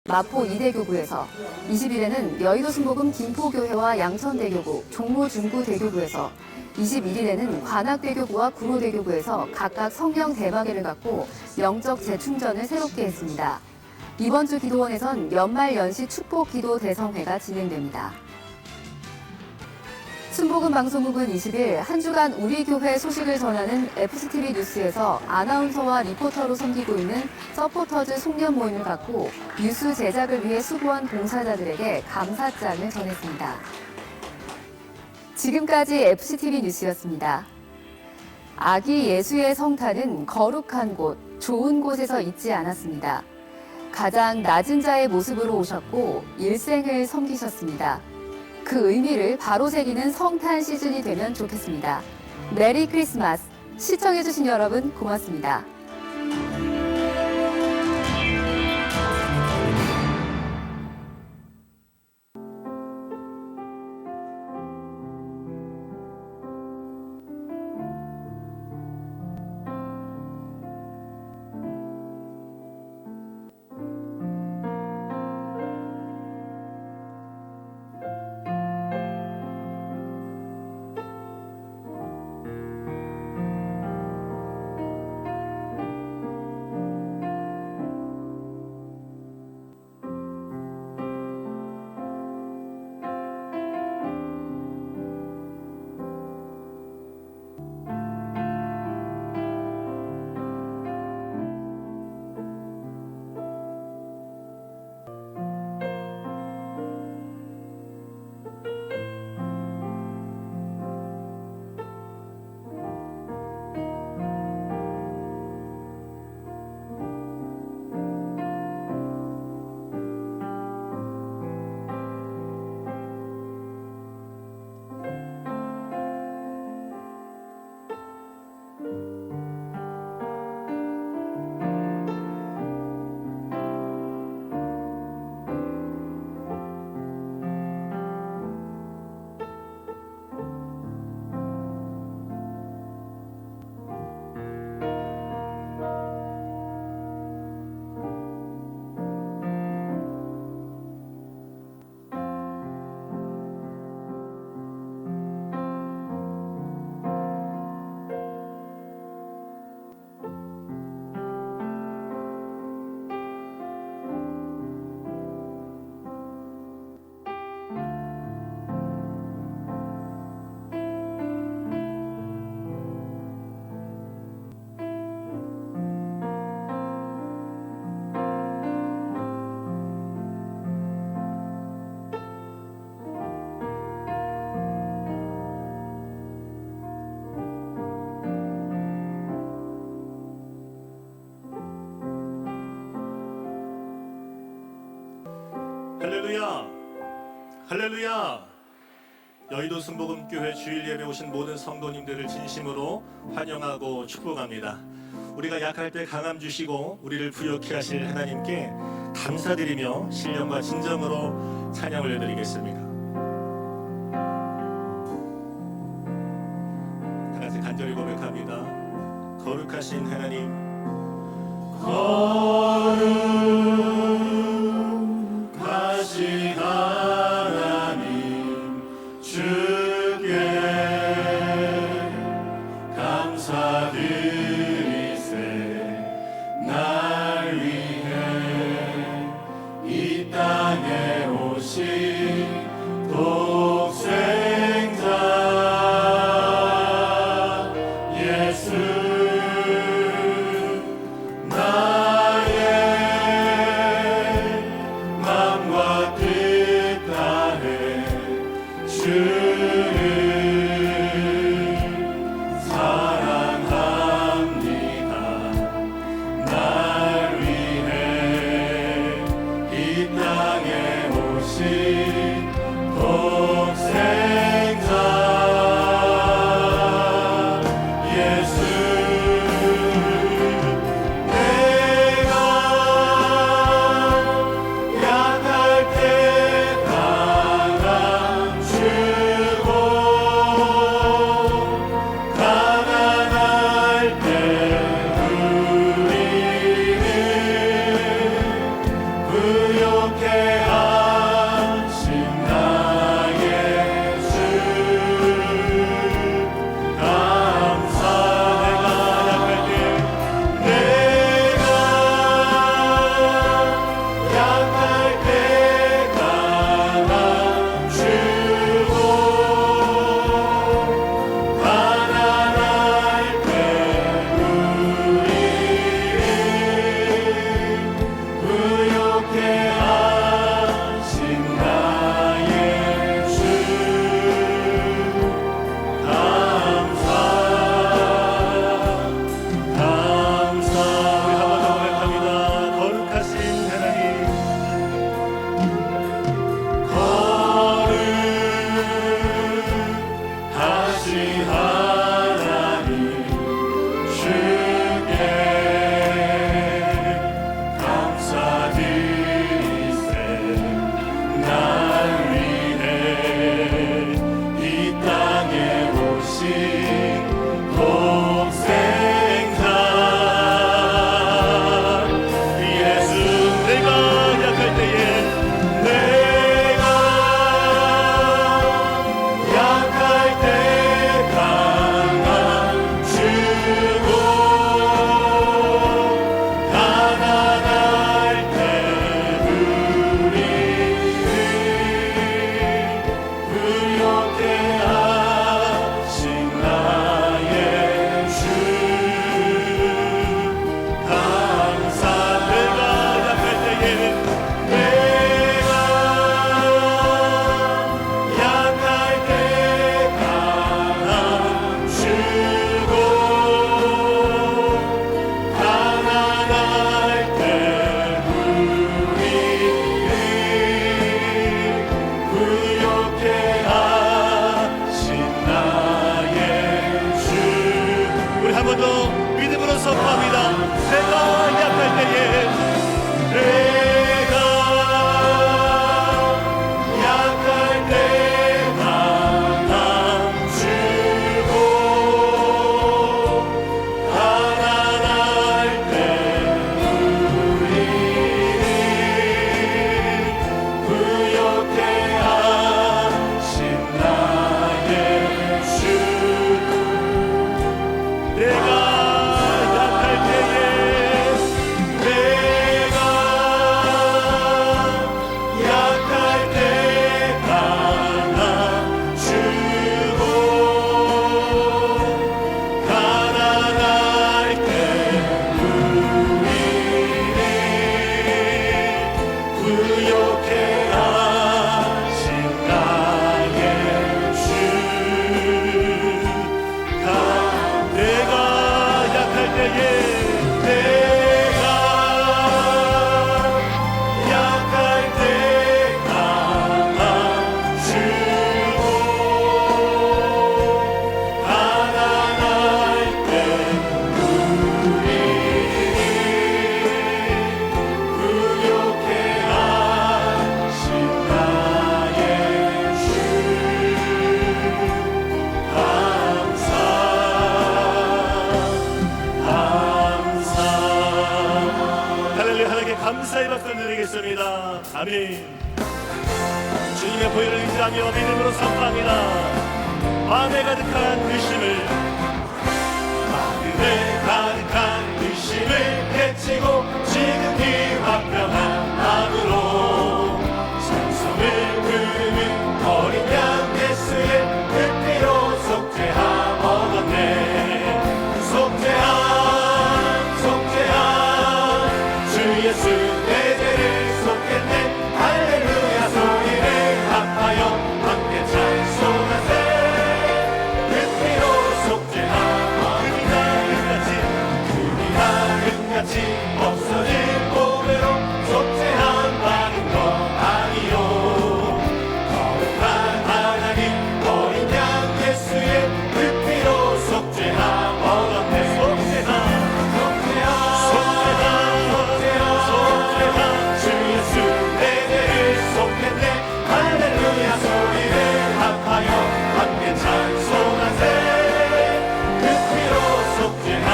마포 이대교구에서, 20일에는 여의도 순복음 김포교회와 양천대교구, 종로중구대교구에서, 21일에는 관악대교구와 구로대교구에서 각각 성령 대마개를 갖고 영적 재충전을 새롭게 했습니다. 이번 주 기도원에선 연말 연시 축복 기도 대성회가 진행됩니다. 순복음 방송국은 20일 한 주간 우리 교회 소식을 전하는 FCTV 뉴스에서 아나운서와 리포터로 섬기고 있는 서포터즈 송년 모임을 갖고 뉴스 제작을 위해 수고한 봉사자들에게 감사장을 전했습니다. 지금까지 FCTV 뉴스였습니다. 아기 예수의 성탄은 거룩한 곳, 좋은 곳에서 있지 않았습니다. 가장 낮은 자의 모습으로 오셨고 일생을 섬기셨습니다. 그 의미를 바로 새기는 성탄 시즌이 되면 좋겠습니다. 메리 크리스마스! 시청해주신 여러분 고맙습니다. 할렐루야! 할렐루야! 여의도 순복음교회 주일 예배 오신 모든 성도님들을 진심으로 환영하고 축복합니다. 우리가 약할 때 강함 주시고 우리를 부욕케 하실 하나님께 감사드리며 신령과 진정으로 찬양을 드리겠습니다. 다 같이 간절히 고백합니다. 거룩하신 하나님, 거룩하신 하나님, 주께 감사드리세. 날 위해 이 땅에 오신 독생자 예수 감사의 박수 드리겠습니다. 아멘. 주님의 보혈을 의지하며 믿음으로 선포합니다. 마음에 가득한 의심을 해치고 지극히 화평한 마음으로 찬송을 부르는 어린 양 예수의 그 피로 속죄함 얻었네. 속죄함 주 예수 내 죄를 속했네. 할렐루야 소리를 합하여 함께 찬송하세. 그 피로 속죄함 금같이 없어진 몸으로 속죄함 받은 것 아니요. 거룩한 하나님 어린 양 예수의 그 피로 속죄함 얻었네. 속죄함 주 예수 내 죄를 속했네. 할렐루야 소리를 합하여 함께 찬송하세. 그 피로 속죄함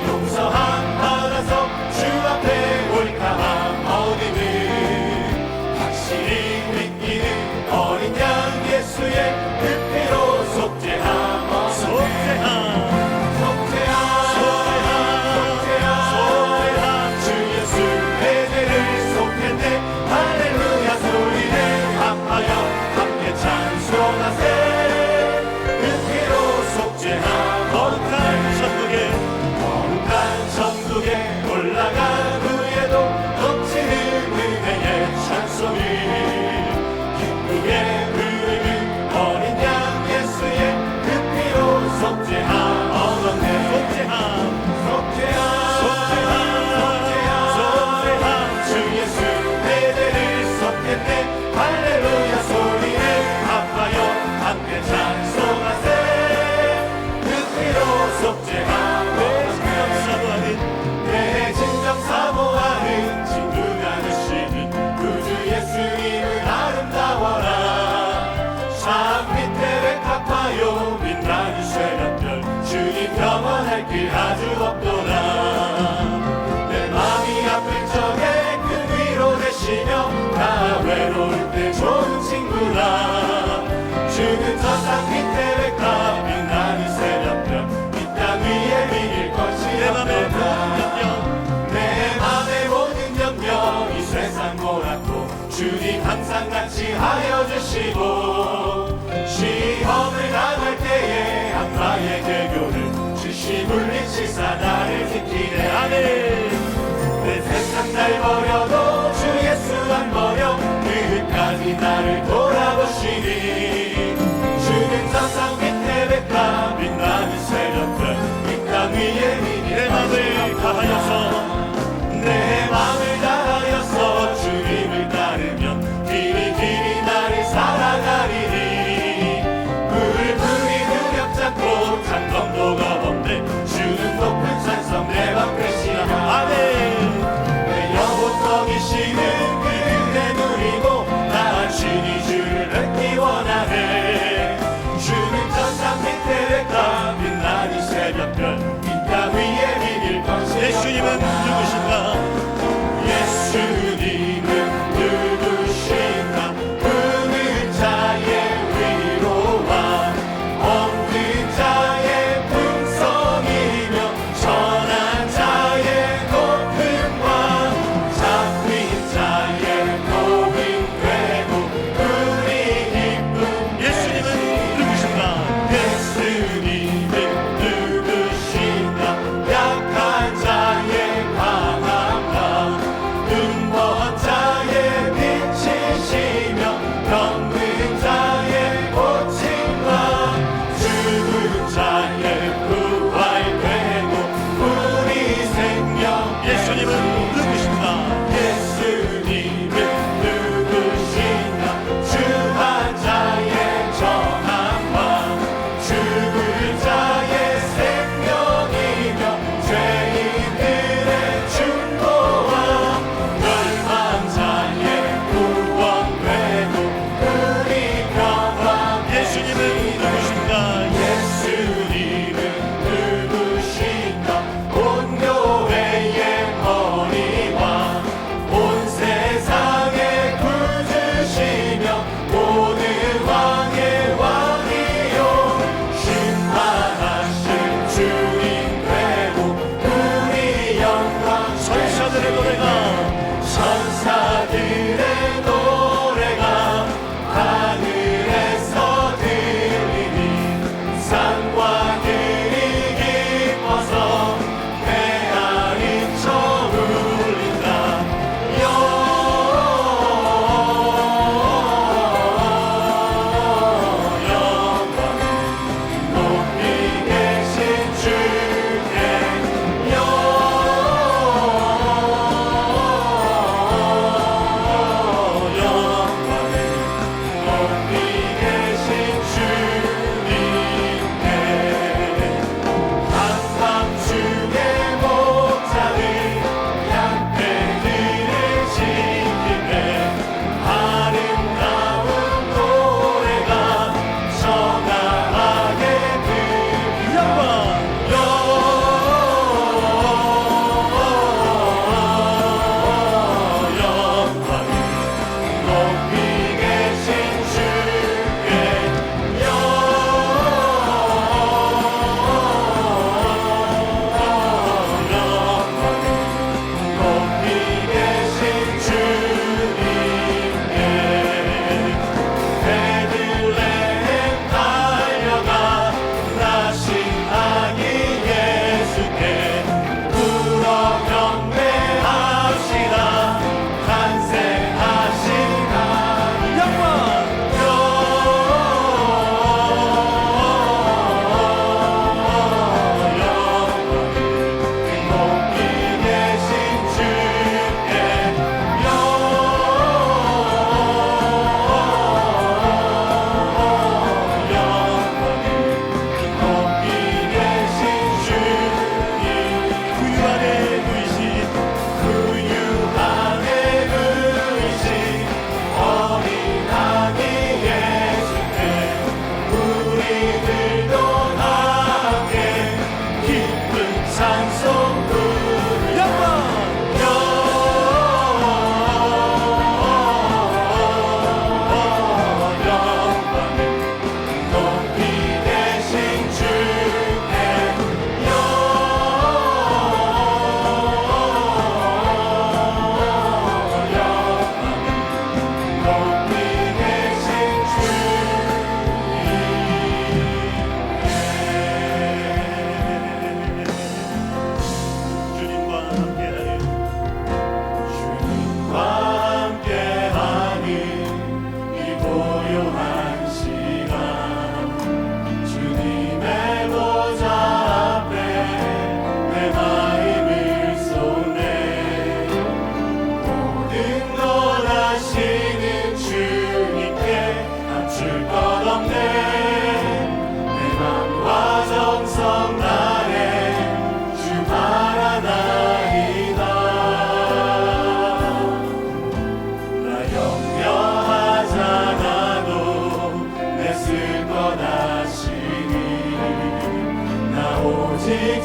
용서함 받아서 주 앞에 올까함 얻음을 확실히 믿기는 어린 양 예수의 그 피로 속죄함 속죄함 주 예수 내 죄를 속했네. 할렐루야 소리를 합하여 함께 찬송하세. 그 피로 속죄함 거룩한 천국에 올라간 후에도 넘치는 은혜의 찬송을 기쁘게 부르는 어린 양 예수의 그 피로 속죄함 얻었네. 속죄함 주 예수 내 죄를 속했네. 할렐루야 소리를 합하여 함께 찬송하세. 그 피로 속죄함 내 진정 사모하는 친구가 되시는 구주 예수님은 아름다워라. 참 밑에 갚아요 빛나는 쇠벽별 주님 평안할 길 아주 없도다. 내 마음이 아플 적에 그 위로 되시며 나 외로울 때 좋은 친구라. 주는 저상 밑에 값 빛나는 새벽별 이 땅 위에 비길 것이 없도다. 내 맘의 모든 염려 이 세상 몰았고 주님 항상 같이 하여 주시고 시험을 당할 때에 악마의 계교를 주시 물리치사 나를 지키네. 아멘. 내 세상 날 버려도 주 예수 안 버려 끝까지 나를 돌아보시니 주는 저상 밑에 백합 빛나는 새벽별 이 땅 위에 비니 내 맘을 다하여서 내 맘을 다하여서 주님을 따르면 길이 나를 살아가리니 불이 두렵잖고 장검도가 없네. 주는 높은 찬성 내 맘 크시나. 아멘. 내 영혼 떠기시는 그 은혜 누리고 나 주니 주를 뵙기 원하네. 주는 천상 밑에 가 빛나는 새벽별 이 땅 위에 비길 것이 예수님은 누구신가? 예수님은 누구신가? 부는 자의 위로와 없는 자의 풍성이며 전한 자의 높음과 잡힌 자의 도움되고 우리 기쁨. 예수님은 누구신가? 예수님은 누구신가?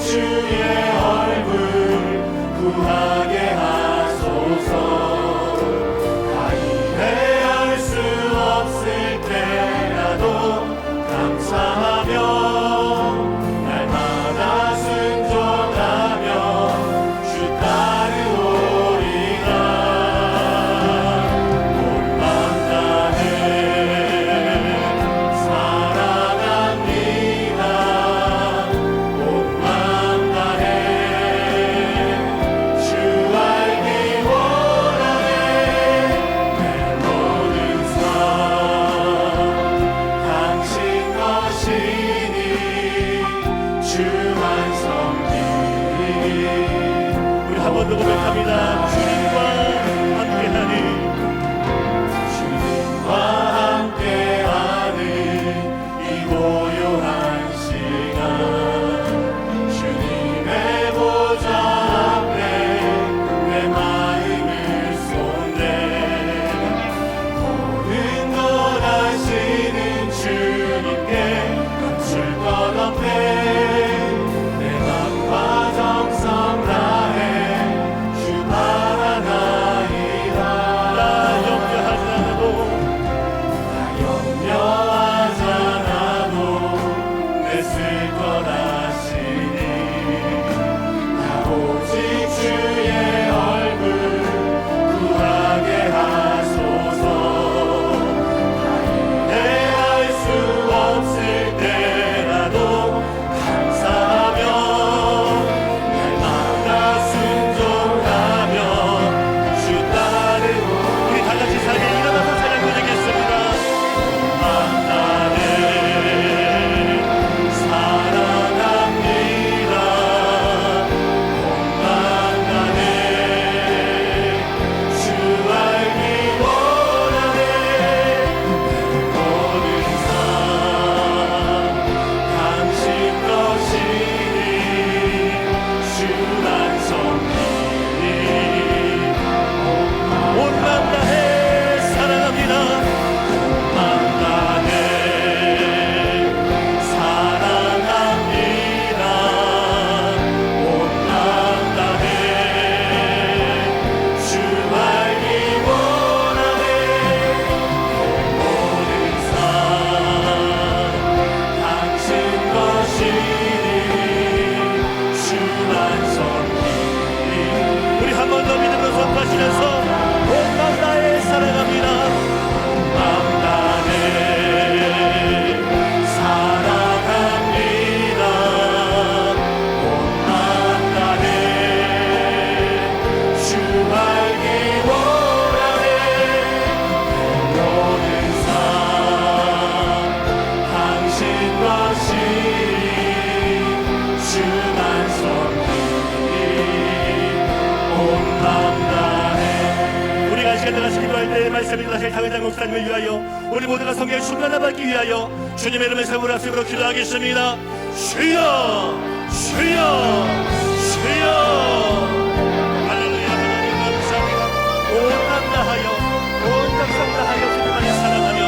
주의 얼굴 구하게 하소서. 가인의 알 수 없을 때라도 감사하며 날마다 순종하며 주 따르오리라. 몸만 다해 사랑합니다. 몸만 다해 주 알기 원하네. 내 모든 삶 당신 것이니 주만 섬기리. 우리 한 번 더 고백합니다. 주님과 함께하니 주님과 함께하는 이 고요한 시간 주님의 보좌 앞에 내 마음을 쏟네. 모든 것 아시는 주님께 감출 것 없네. 내 맘과 정성 다해 주 바라나이다. 나 염려하지 않아도 내 쓸 것 아시니 나 오직 주의 얼굴 구하게 하소서. 가인의 알 수 없을 때라도 감사하며 날마다 순종하며 주 따르고. 우리 다같이 살게 일어나서 찬양 드리겠습니다. 만나네 사랑합니다. 만나네 주 알기 원하네. 모든 삶 당신 것이니 주만 섬기리. 온만 다해 사랑합니다. 온만 다해 사랑합니다. 온만 다해 주 알기 원하네. 모든 삶 당신 것이니 주만 섬기리. 우리 한 번 더 믿음으로 선포하시면서 온맘 다해 사랑합니다. 온맘 다해 사랑합니다. 온맘 다해 주 알기 원하네. 모든 삶 당신 것이니 주만 섬기리. 온맘 다해. 우리가 시간 들어가서 기도할 때 말씀을 다시 당회장 목사님을 위하여 우리 모두가 성경의 순간을 받기 위하여 주님의 이름의 세우라 세우라 기도하겠습니다. 주여 주여 주여. 할렐루야. 하나님 감사합니다. 온 맘 다하여 온 정성 다하여 주님만을 사랑하며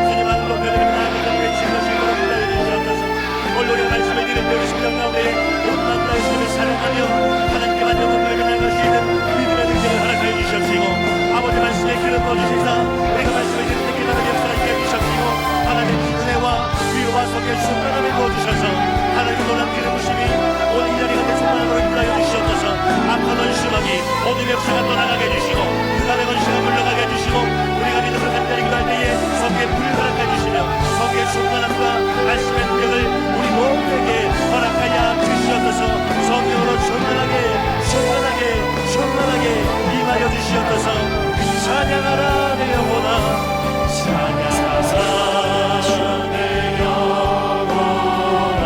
주님 안으로 배드립니다. 하나님의 지으신 것을 기다려 주시옵소서. 오늘 우리가 말씀을 드릴 때 우리 심령 가운데 온 맘 다해 주님을 사랑하며 하나님께만 영원히 나갈 수 있는 믿음의 능력을 허락하여 주시옵시고 아버지 말씀에 기름 부어주시사 우리가 말씀을 드릴 때 기도를 역사하게 해주시옵시고 하나님 은혜와 위로와 성의 충만함을 부어주셔서 하나님의 놀랍 기름 부심이 오늘 이 자리 가운데 충만함으로 인도하여 주시옵소서. 악한 원수막이 어둠의 역사가 떠나가게 해주시고 흑암의 원수가 물러가게 해주시고 우리가 믿음으로 간절히 기도할 때에 성의 불을 허락해 주시며 성의 충만함과 말씀의 능력을 우리 모두에게 허락하여 주시옵소서. 성령으로 충만하게 충만하게 충만하게 임하여 주시옵소서. 찬양하라 내 영혼아 찬양하라 내 영혼아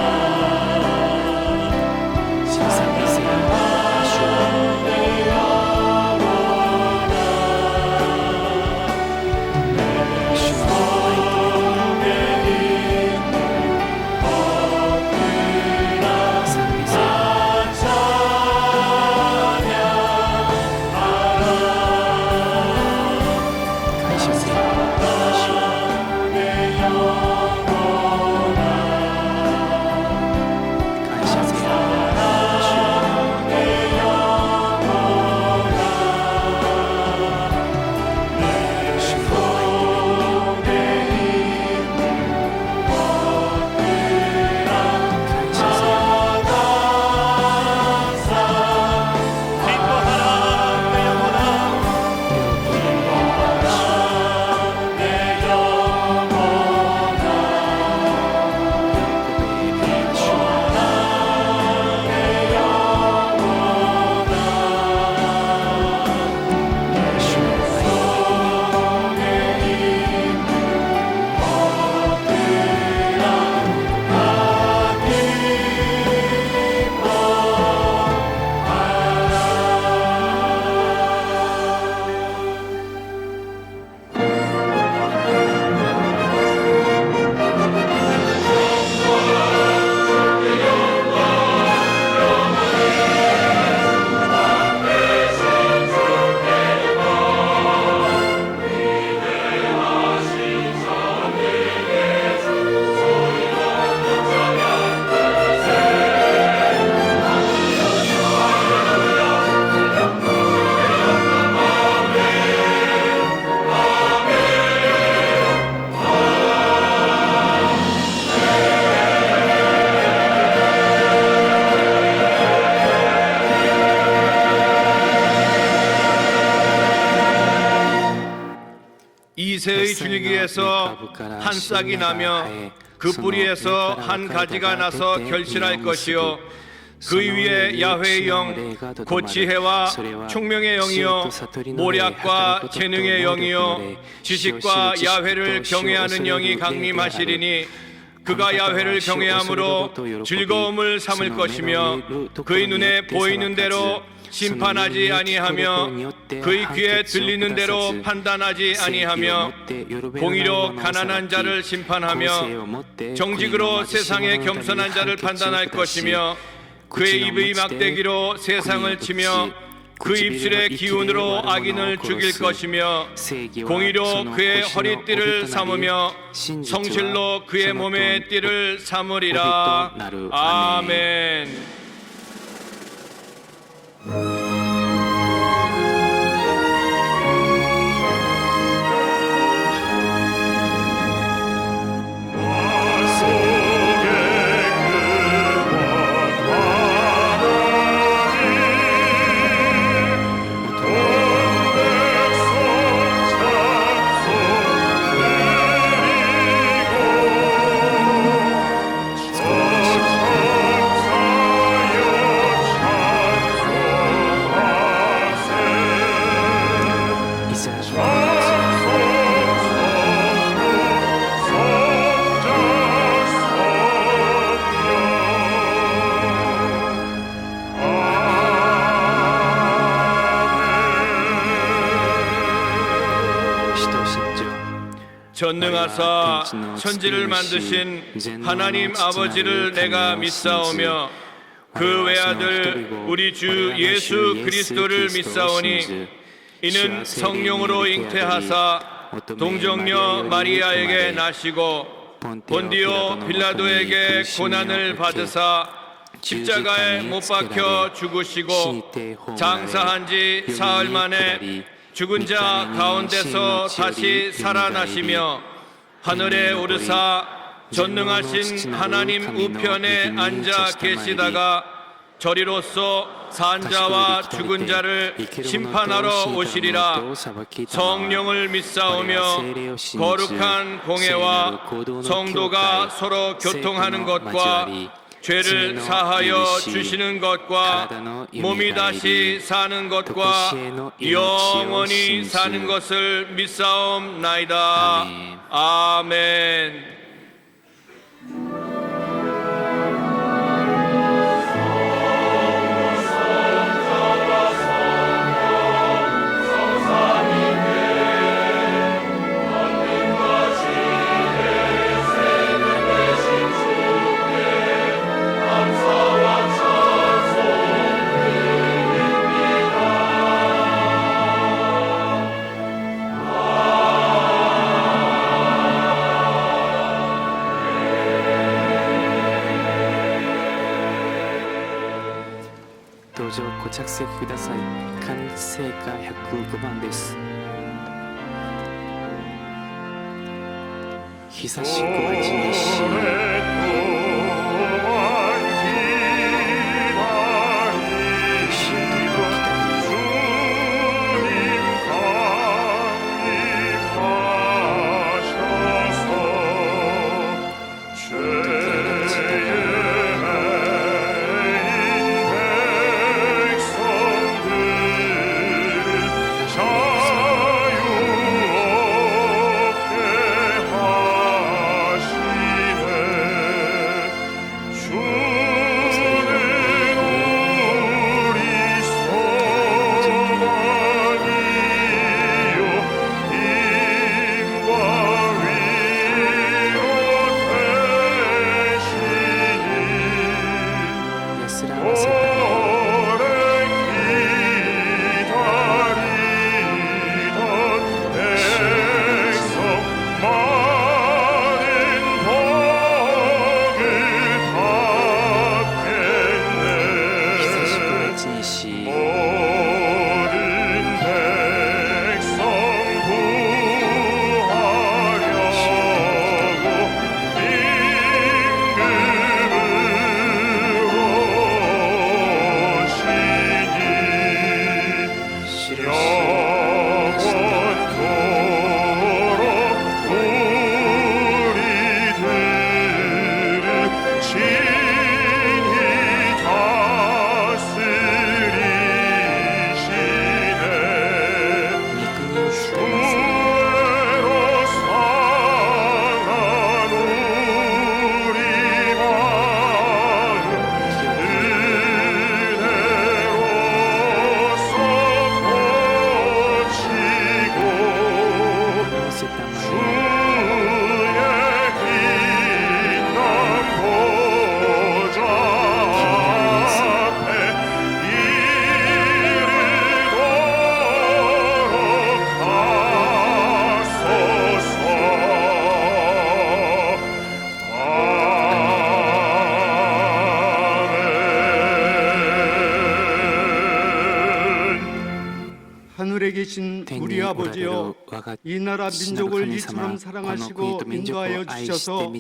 찬양하라 내 영혼아 이새의 줄기에서 한 싹이 나며 그 뿌리에서 한 가지가 나서 결실할 것이요 그 위에 야훼의 영 곧 지혜와 총명의 영이요 모략과 재능의 영이요 지식과 야훼를 경외하는 영이 강림하시리니 그가 야훼를 경외함으로 즐거움을 삼을 것이며 그의 눈에 보이는 대로 심판하지 아니하며 그의 귀에 들리는 대로 판단하지 아니하며 공의로 가난한 자를 심판하며 정직으로 세상에 겸손한 자를 판단할 것이며 그의 입의 막대기로 세상을 치며 그 입술의 기운으로 악인을 죽일 것이며 공의로 그의 허리띠를 삼으며 성실로 그의 몸의 띠를 삼으리라. 아멘. 전능하사 천지를 만드신 하나님 아버지를 내가 믿사오며 그 외아들 우리 주 예수 그리스도를 믿사오니 이는 성령으로 잉태하사 동정녀 마리아에게 나시고 본디오 빌라도에게 고난을 받으사 십자가에 못 박혀 죽으시고 장사한 지 사흘 만에 죽은 자 가운데서 다시 살아나시며 하늘에 오르사 전능하신 하나님 우편에 앉아 계시다가 저리로서 산자와 죽은 자를 심판하러 오시리라. 성령을 믿사오며 거룩한 공회와 성도가 서로 교통하는 것과 죄를 사하여 주시는 것과 몸이 다시 사는 것과 영원히 사는 것을 믿사옵나이다. 아멘.ご着席ください。完成価105番です。久しくお待ちにし 하늘에 계신 우리 아버지여, 이 나라 민족을 이처럼 사랑하시고 인도하여 주셔서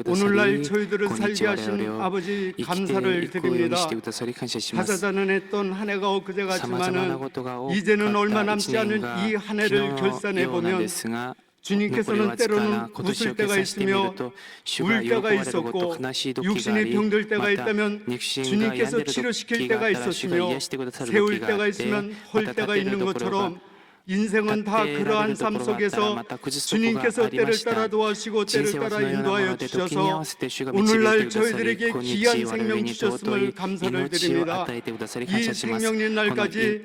오늘날 저희들을 살게 하신 아버지 감사를 드립니다. 가자자는 한 해가 엊그제 같지만은 이제는 얼마 남지 않은 이 한 해를 결산해 보면 주님께서는 때로는 웃을 때가 있으며 울 때가 있었고, 육신이 병들 때가 있다면 주님께서 치료시킬 때가 있었으며, 세울 때가 있으면 헐 때가 있는 것처럼 인생은 다 그러한 삶 속에서 주님께서 때를 따라 도와주시고 때를 따라 인도하여 주셔서 오늘날 저희들에게 귀한 생명 주셨음을 감사를 드립니다. 이 생명의 날까지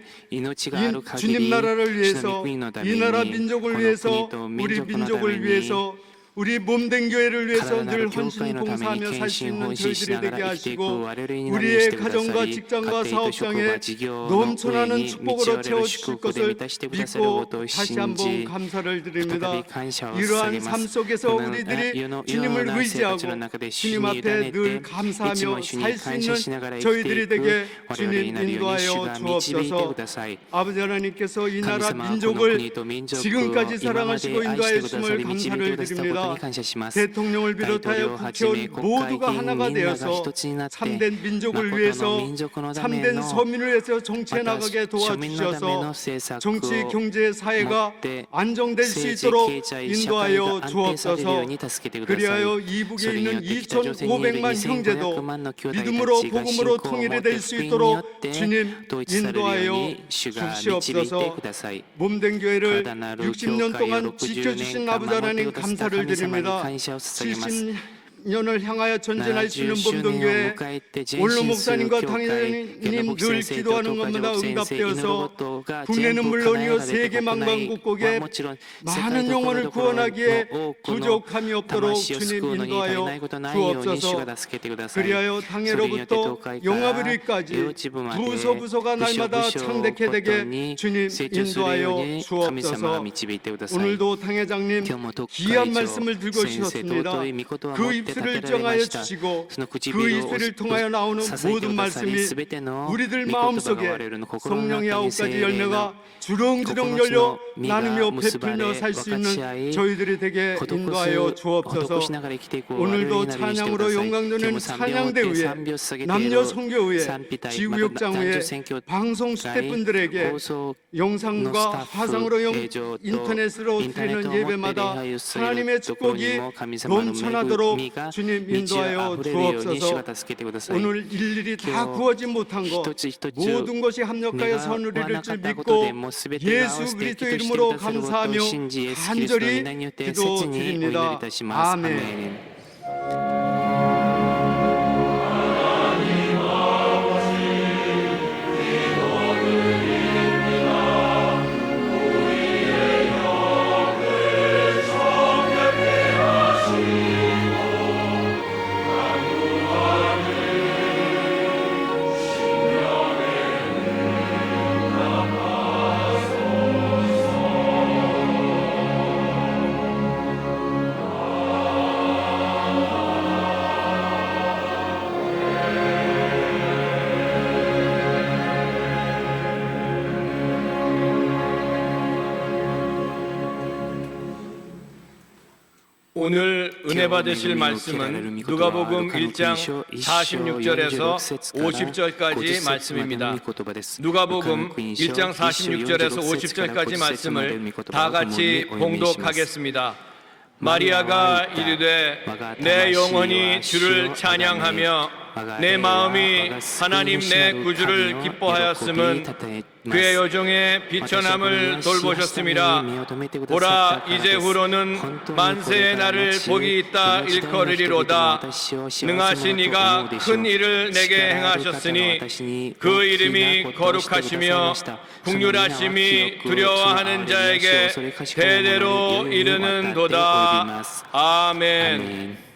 주님 나라를 위해서, 이 나라 민족을 위해서, 우리 민족을 위해서, 우리 몸된 교회를 위해서 늘 헌신 봉사하며 살 수 있는 저희들이 되게 하시고, 우리의 가정과 직장과 사업장에 넘쳐나는 축복으로 채워주실 것을 믿고 다시 한번 감사를 드립니다. 이러한 삶 속에서 우리들이 주님을 의지하고 주님 앞에 늘 감사하며 살 수 있는 저희들이 되게 주님 인도하여 주옵소서. 아버지 하나님께서 이 나라 민족을 지금까지 사랑하시고 인도하여 주심을 감사를 드립니다. 대통령을 비롯하여 국회의원 모두가 하나가 되어서 참된 민족을 위해서, 참된 서민을 위해서 정치해 나가게 도와주셔서 정치, 경제, 사회가 안정될 수 있도록 인도하여 주옵소서. 그리하여 이북에 있는 2,500만 형제도 믿음으로 복음으로 통일이 될 수 있도록 주님 인도하여 주시옵소서. 몸된 교회를 60년 동안 지켜주신 아버지 하나님 감사를 드립니다. 70년을 향하여 전진할 수 있는 몸동교회 올로 목사님과 당회장님 늘 기도하는 것마다 응답되어서 국내는 물론이요 세계 만방국국에 많은 영혼을 구원하기에 부족함이 없도록 주님 인도하여 주옵소서. 그리하여 당회로부터 영화부리까지 부서부서가 날마다 창대케 되게 주님 인도하여 주옵소서. 오늘도 당회장님 귀한 말씀을 들고 오셨습니다. 그 입술을 정하여 주시고 그 입술을 통하여 나오는 모든 말씀이 우리들 마음속에 성령의 9가지 열매가 주렁주렁 열려 나누며 베풀며 살 수 있는 저희들이 되게 인도하여 주옵소서. 오늘도 찬양으로 영광되는 찬양대회에, 남녀 선교회에, 지구역장회에, 방송 스태프분들에게 영상과 화상으로 인터넷으로 드리는 예배마다 하나님의 축복이 넘쳐나도록 주님 인도하여 주옵소서. 오늘 일일이 다 구하지 못한 것 모든 것이 합력하여 선을 이룰 줄 믿고 예수 그리스도 이름으로 감사하며 간절히 기도드립니다. 아멘. 오늘 은혜 받으실 말씀은 누가복음 1장 46절에서 50절까지 말씀입니다. 누가복음 1장 46절에서 50절까지 말씀을 다 같이 봉독하겠습니다. 마리아가 이르되 내 영혼이 주를 찬양하며 내 마음이 하나님 내 구주를 기뻐하였음은 그의 여종의 비천함을 돌보셨음이라. 보라 이제후로는 만세의 날을 복이 있다 일컬으리로다. 능하신 이가 큰 일을 내게 행하셨으니 그 이름이 거룩하시며 긍휼하심이 두려워하는 자에게 대대로 이르는도다. 아멘.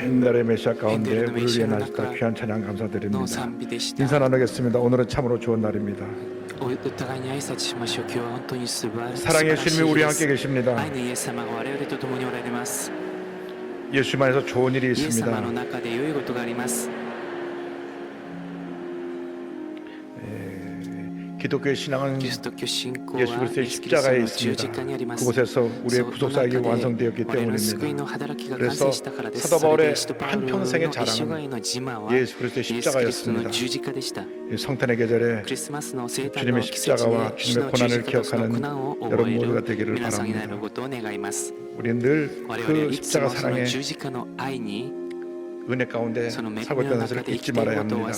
옛날의 메시아 가운데 우리를 위해 나셨다 귀한 찬양 감사드립니다. 인사 나누겠습니다. 오늘은 참으로 좋은 날입니다. 사랑의 예수님이 우리와 함께 계십니다. 예수님 안에서 좋은 일이 있습니다. 기독교의 신앙은 예수 그리스도의 십자가에 있습니다. 그곳에서 우리의 구속사역이 완성되었기 때문입니다. 그래서 사도 바울의 한평생의 자랑은 예수 그리스도의 십자가였습니다. 이 성탄의 계절에 주님의 십자가와 주님의 고난을 기억하는 여러분 모두가 되기를 바랍니다. 우리는 늘 그 십자가 사랑의 은혜 가운데 살고 있다는 사실을 잊지 말아야 합니다.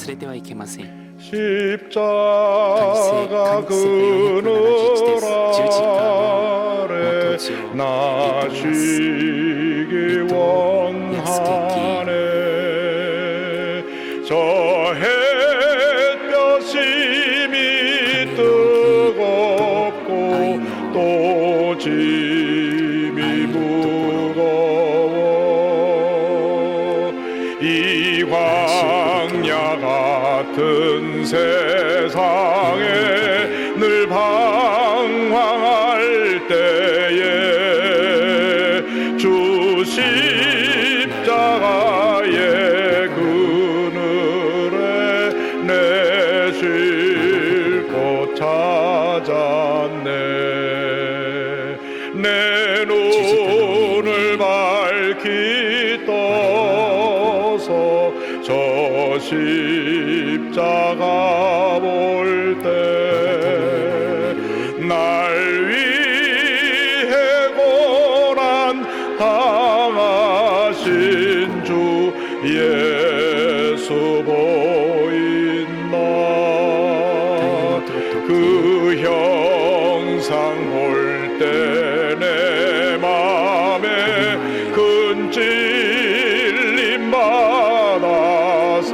십자가 그늘 아래 나시기 원하네. 저 햇볕이 뜨겁고 또 짐이 무거워 이 광야 같은 세상에 늘 방황할 때에 주 십자가의 그늘에 내 쉴 곳 찾았네. 내 눈을 밝히 떠서 저 십자가 볼 때 날 위해 고난 당하신 주 예수 보인다. 그 형상 볼 때 내 맘에 큰 찔림 받아서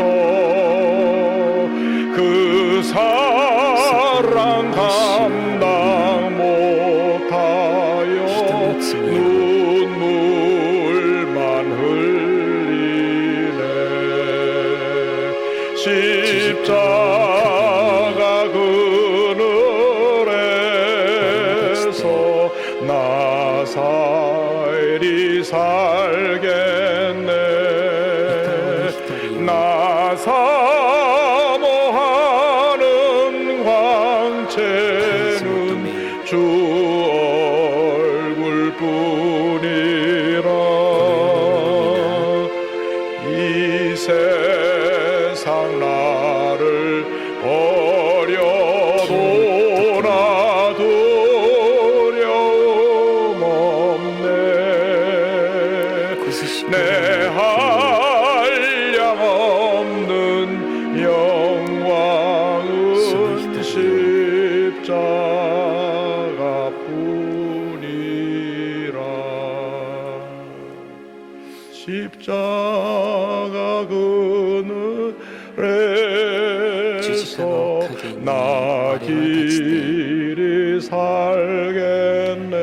그 사랑 감당 못하여 눈물만 흘리네. 십자가 그늘에서 나 살이 살겠네. 나 사모하는 광채는 주 얼굴뿐이라. 이 세상 나를 버려도 나 두려움 없네. 내 한량 없는 영광은 십자가뿐이라. 십자가 그늘에서 나 길이 살겠네.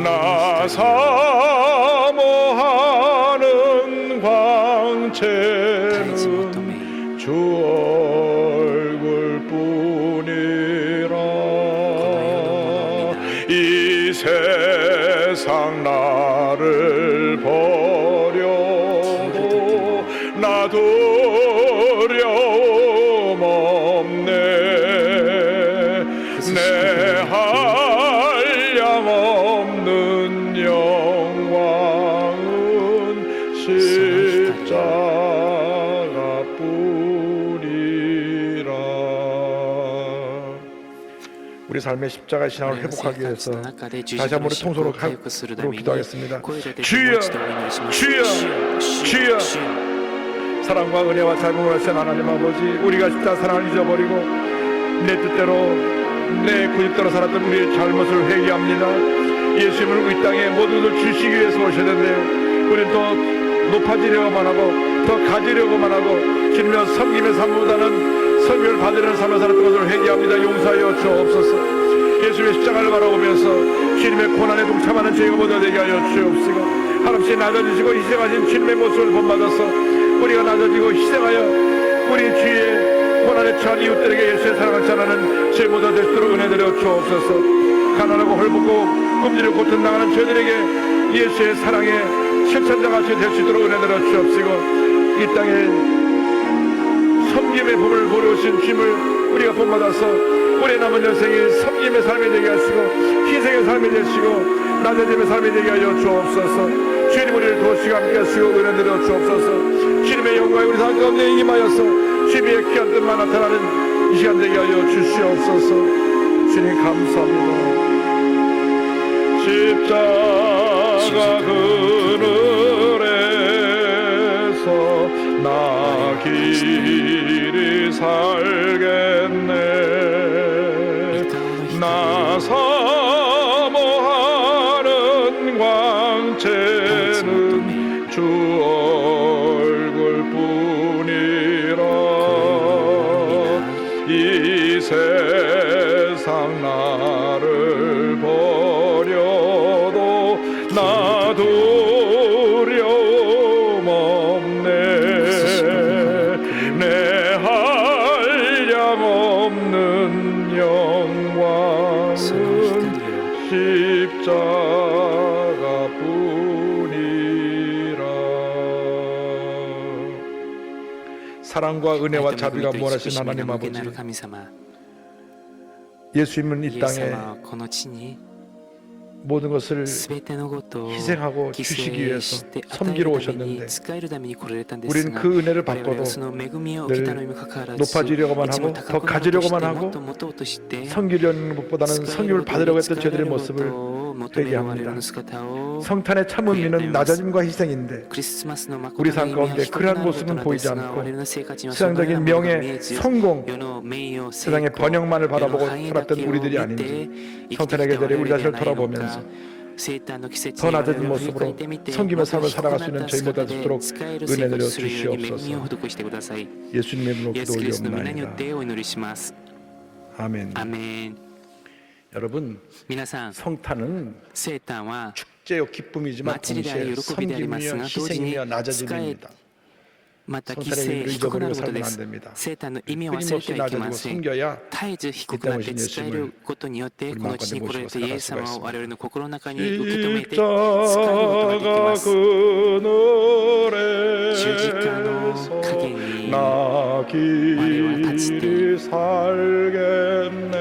나 사모하는 광채는 주 얼굴뿐이라. 이 세상 나를 버려도 나 두려움 없네. 내 한량 없는 영광은 십자가뿐이라. 우리 삶의 십자가 신앙을 회복하기 위해서 다시 한번 통솔로 기도하겠습니다. 주여, 주여, 주여. 사랑과 은혜와 자비를 하신 하나님 아버지, 우리가 십자가 사랑을 잊어버리고 내 뜻대로 내 고집대로 살았던 우리의 잘못을 회개합니다. 예수님을 이 땅에 모든 것을 주시기 위해서 오셨는데요, 우리는 더 높아지려고만 하고 더 가지려고만 하고 주님의 섬김의 삶보다는 섬김을 받으려는 삶을 살았던 것을 회개합니다. 용서하여 주옵소서. 예수님의 십자가를 바라보면서 주님의 고난에 동참하는 저희가 모두 되게 하여 주옵시고, 한없이 낮아지시고 희생하신 주님의 모습을 본받아서 우리가 낮아지고 희생하여 우리 주위에 고난에 처한 이웃들에게 예수의 사랑을 전하는 저희 모두 될 수 있도록 은혜드려 주옵소서. 가난하고 헐벗고 굶주려 고통당하는 저희들에게 예수의 사랑의 실천자가 될 수 있도록 은혜드려 주옵시고, 이 땅에 섬김의 봄을 보려오신 주님을 우리가 본받아서 우리의 남은 여생이 섬김의 삶이 되게 하시고 희생의 삶이 되시고 낮아짐의 삶이 되게 하여 주옵소서. 주님 우리를 도우시고 함께 하시고 은혜드려 주옵소서. 주님의 영광이 우리 삶 가운데 임하여서 주님의 귀한 뜻만 나타나는 이 시간 되게 하여 주시옵소서. 주님 감사합니다. 십자가 그늘에서 나 길이 살겠네. 나 사모하는 광채는 주 얼굴뿐이라. 이 세상 나를 버려도 나 두려움 없네. 내 한량 없는 영광은 십자가뿐이라. 사랑과 은혜와 자비가 몰아신 하나님 아버지, 예수님은 이 땅에 모든 것을 全てのことを 희생하고 犠 주시기 牲 위해서 して与え 섬기러 るために 오셨는데 使えるために来られたんです 우리는 が 그 은혜를 我々 받고도 はその恵みを受けたのにもかかわらず 높아지려고만 いつも 하고 高 더 くなろうとして 가지려고만 もっ 하고 と持とうとして 섬기려는 것보다는 使える 성육을 こと 받으려고 に 했던 使えられ 저들의 ること 모습을 を求める我々の姿を 성탄의 참 의미는 낮아짐과 희생인데 クリスマスの 우리 誠の 삶 意味は 가운데 低くな 그러한 ることな 모습은 んで 보이지 すが 않고 我々の生活にはそのよう 세상적인 なものが見 명예, えず 성공, 世の名誉、成 세상의 功 번영만을 世の 바라보고 繁栄だ 살았던 けを 우리들이 見て 아닌지 生きてき 성탄의 た我 계절에 々 우리 では 자신을 ないの 돌아보면서 か生誕の季節 더 に我々 낮은 を振り返っ 모습으로 てみて 섬김의 もっと 삶을 低く 살아갈 な 수 っ 있는 た 저희 모두 姿で 되도록 使える 은혜 生 내려 活するように恵みを 주시옵소서. 施してください。 예수님의 이름으로 イエス・キリストの皆によっ 기도올리옵나이다. てお祈りします。 아멘. アメン。 여러분, 皆さん、 성탄은 生誕は 축제요 기쁨이지만 祭りであり 동시에 喜びでありますが 섬김이며 同時に 희생이며 使え 낮아짐입니다. また犠 성탄의 牲 의미를 低くなる 잊어버리고 ことで 살면 안 す。 됩니다. 生誕の意味を忘れて 끊임없이 はいけま 낮아지고 せん。 섬겨야 絶えず低くなって使えることによってこの地に来られたイエス様を我々の心の中に受け止めて使えることができます。 十字架の陰に我は立ちて 살겠네.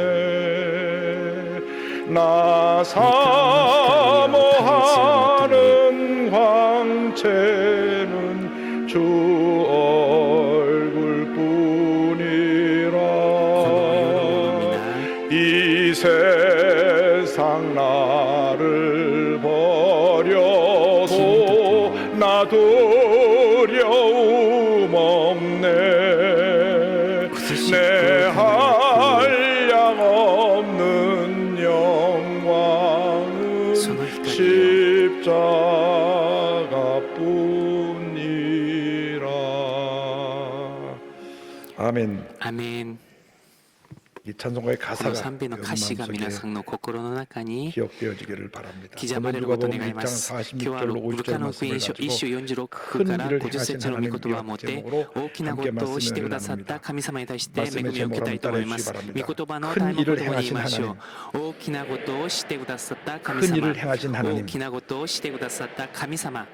나 사모하는 광채는 주 얼굴뿐이라. 이 세상 나를 버려도 나 두려움 없네. 내 한량 없는 영광은 십자가뿐이라. 아멘. アメン。 이 찬송가의 この 가사가 賛美の歌詞が皆さんの心の中に 기억되어지기를 바랍니다. 刻まれることを 누가복음 願いま 1장 す。今日は 46절로 ルカ 50절 の福音 말씀을 書1 가지고 章46から50節の御言葉を持って大きなことをしてくださった神様に対して恵みを受けたいと思います。御言葉の題目とともに言いましょう。大きなことをしてくださった神 큰 様。 일을 행하신 大 하나님. きなことをしてくださった神様。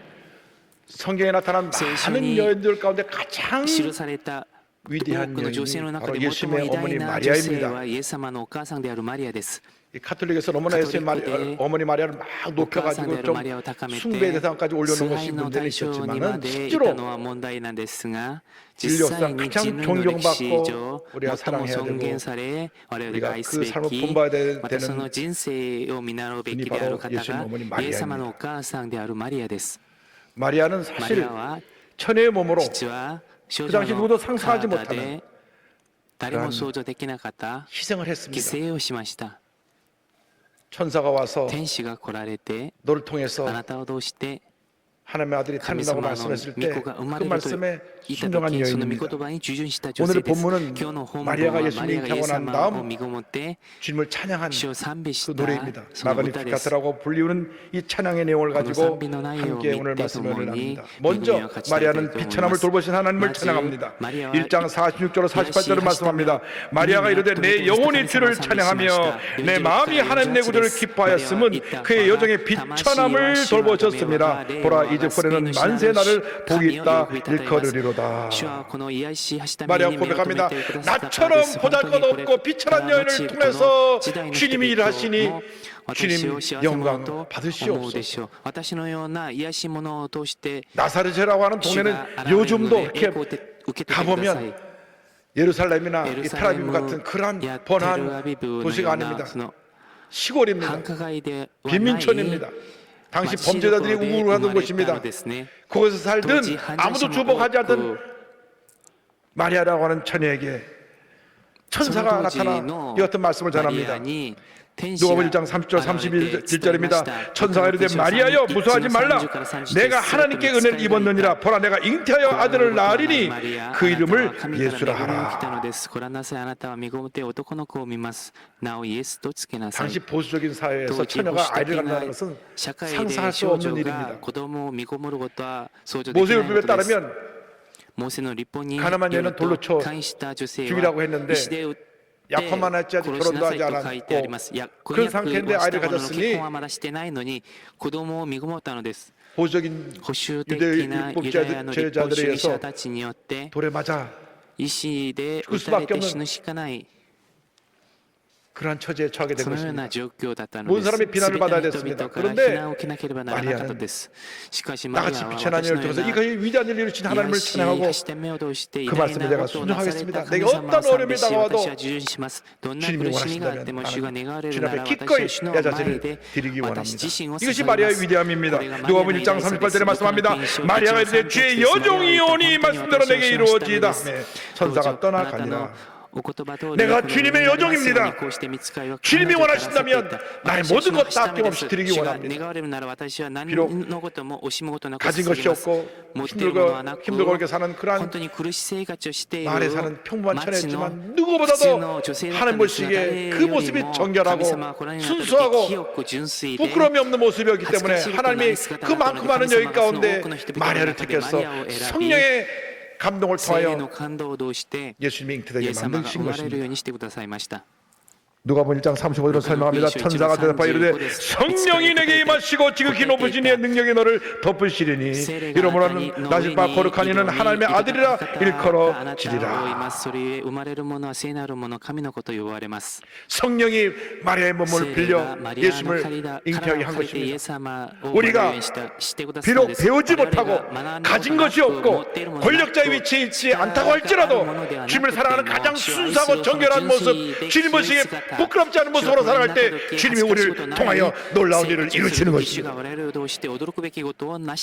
성경에 나타난 많은 여인들 가운데 가장 記された多 위대한 くの女性の 여인이 中 바로 で最も 예수님의 偉大 어머니 な女性 마리아입니다. はイエス様のお母さんであるマリアです。 이 카톨릭에서 너무나 예수님 어머니 마리아를 막 お母さんで 높여가지고 ある 좀 マリアを高めて 숭배의 대상까지 올려놓은 崇 것이 拝の 문제는 対象にま 있었지만은 でいた 실제로 のは問題なんですが、実際 인류상 に 가장 人類の歴史 존경받고 上 우리가 最も 사랑해야 尊 되고 厳され我々が 우리가 愛す 그 べ 삶을 き 본받아야 またそ 되는 の人生を見習うべきである方 예수님 が 어머니 イエス様の 마리아입니다. お母さんであるマリアです。 마리아는 マリ 사실 アは 천의 몸으로 実は少 그 女 당시 の 누구도 상상하지 体 못하는 で誰も想像できなかった 희생을 犠 했습니다. 牲をしました。 천사가 와서 天使が来られて 너를 통해서 あなたを通して 하나님의 아들이 神 태어난다고 様の 말씀했을 御 때 子が生ま 그 れると 말씀에 言った 순종한 時その御 여인입니다. 言葉に従順した女性 오늘의 です。 본문은 今日の本文 마리아가 は 예수님을 マリアがイエス 태어난 様 다음 を身ごもって 주님을 찬양한 主を賛美し 그 た 노래입니다. その歌です。 마그니피카트라고 불리우는 이 찬양의 내용을 この 가지고 賛美の内容を 함께 見 오늘 て 말씀을 共に 합니다. 恵みを 먼저 勝ちたいと思い 마리아는 ます。 비천함을 돌보신 하나님을 마지 찬양합니다. 마리아와 1장 46절로 48절을 이야시 말씀합니다. 마리아가 이르되 내 영혼이 주를 찬양하며 내 마음이 하나님 내 구주를 기뻐하였음은 그의 여정의 비천함을 돌보셨습니다. 보라 이제부터는 만세 나를 복이 있다 일컬으리로다. 마리아 고백합니다. 나처럼 보잘것없고 비천한 여인을 통해서 주님이 일하시니 주님 영광 받으시옵소서. 나사렛이라고 하는 동네는 요즘도 이렇게 가보면 예루살렘이나 이 텔아비브 같은 그런 번화한 도시가 아닙니다. 시골입니다. 빈민촌입니다. 당시 범죄자들이 우울하던 곳입니다. 거기서 살던 아무도 주목하지 않던 마리아라고 하는 처녀에게 천사가 나타나 이 같은 말씀을 전합니다. 누가복음 1장 30절 31절입니다. 천사가 이르되 마리아여 무서워하지 말라. 내가 하나님께 은혜를 입었느니라. 보라 내가 잉태하여 아들을 낳으리니 그 이름을 예수라 하라. 당시 보수적인 사회에서 처녀가 아이를 낳는다는 것은 상상할 수 없는 일입니다. 모세율법에 따르면 가늠한 여인은 돌로 쳐 죽이라고 했는데 약혼만 했지 아직 결혼도 하지 않았고 그런 상태인데 아이를 가졌으니 보수적인 유대율법자들에 의해서 돌에 맞아 죽을 수밖에 없는 그러한 처지에 처하게 된 そのような 것입니다. 状況だったの 모든 です。 사람이 すべ 비난을 て 받아야 の人 됐습니다. 々から非 그런데 難を受けなければならなかったです。しかしマリア 나같이 は 빛의 私 하나님을 のよう 통해서 な 이것이 위대한 일을 이루신 하나님을 癒し 찬양하고 発して目を通して偉 그 大 말씀에 な 내가 ことをなされた 순종하겠습니다. 神 내가 様 어떤 を賛 어려움이 美し 다가와도 私は従順します。どんな 주님이 苦しみがあっても 원하신다면 主が願われる 주님 なら 앞에 私は 기꺼이 主の 내 前 자신을 で 드리기 私 원합니다. 自身を 이것이 捧げ 마리아의 ます 위대함입니다. これがマリアの 누가복음 1장 偉大さです。 38절에 말씀합니다. 마리아가 이르되 주의 여종이 오니 말씀대로 내게 이루어지이다. 네, 천사가 떠나가니라. 내가 주님의 여종입니다. 주님이 원하신다면 나의 모든 것 다 아낌없이 드리기 원합니다. 비록 가진 것이 없고 힘들고 그렇게 사는 그러한 마을에 사는 평범한 처녀였지만 누구보다도 하나님 보시기에 그 모습이 정결하고 순수하고 부끄러움이 없는 모습이었기 때문에 하나님이 그 많고 많은 여인 가운데 마리아를 택해서 성령의 감동을 聖霊 통하여 の感動を通して 예수님이 イ 잉태되게 エス様が 만드신 生まれる 것입니다. ようにしてくださいました。 누가복음 1장 35절로 설명합니다. 천사가 대답하여 이르되 성령이 내게 임하시고 지극히 높으신 이의 능력이 너를 덮으시리니 이러므로 낮은 바 거룩한 이는 하나님의 아들이라 일컬어지리라. それゆえ生まれるものは聖なるもの神の子と呼ばれます。 성령이 마리아의 몸을 빌려 예수님을 잉태하게 한 것입니다. 우리가 비록 배우지 못하고 가진 것이 없고 권력자의 위치에 있지 않다고 할지라도 주님을 사랑하는 가장 순수하고 정결한 모습, 주님 보시기에 부끄럽지 않은 모습으로 살아갈 때 주님이 우리를 통하여 놀라운 일을 이루시는 것입니다.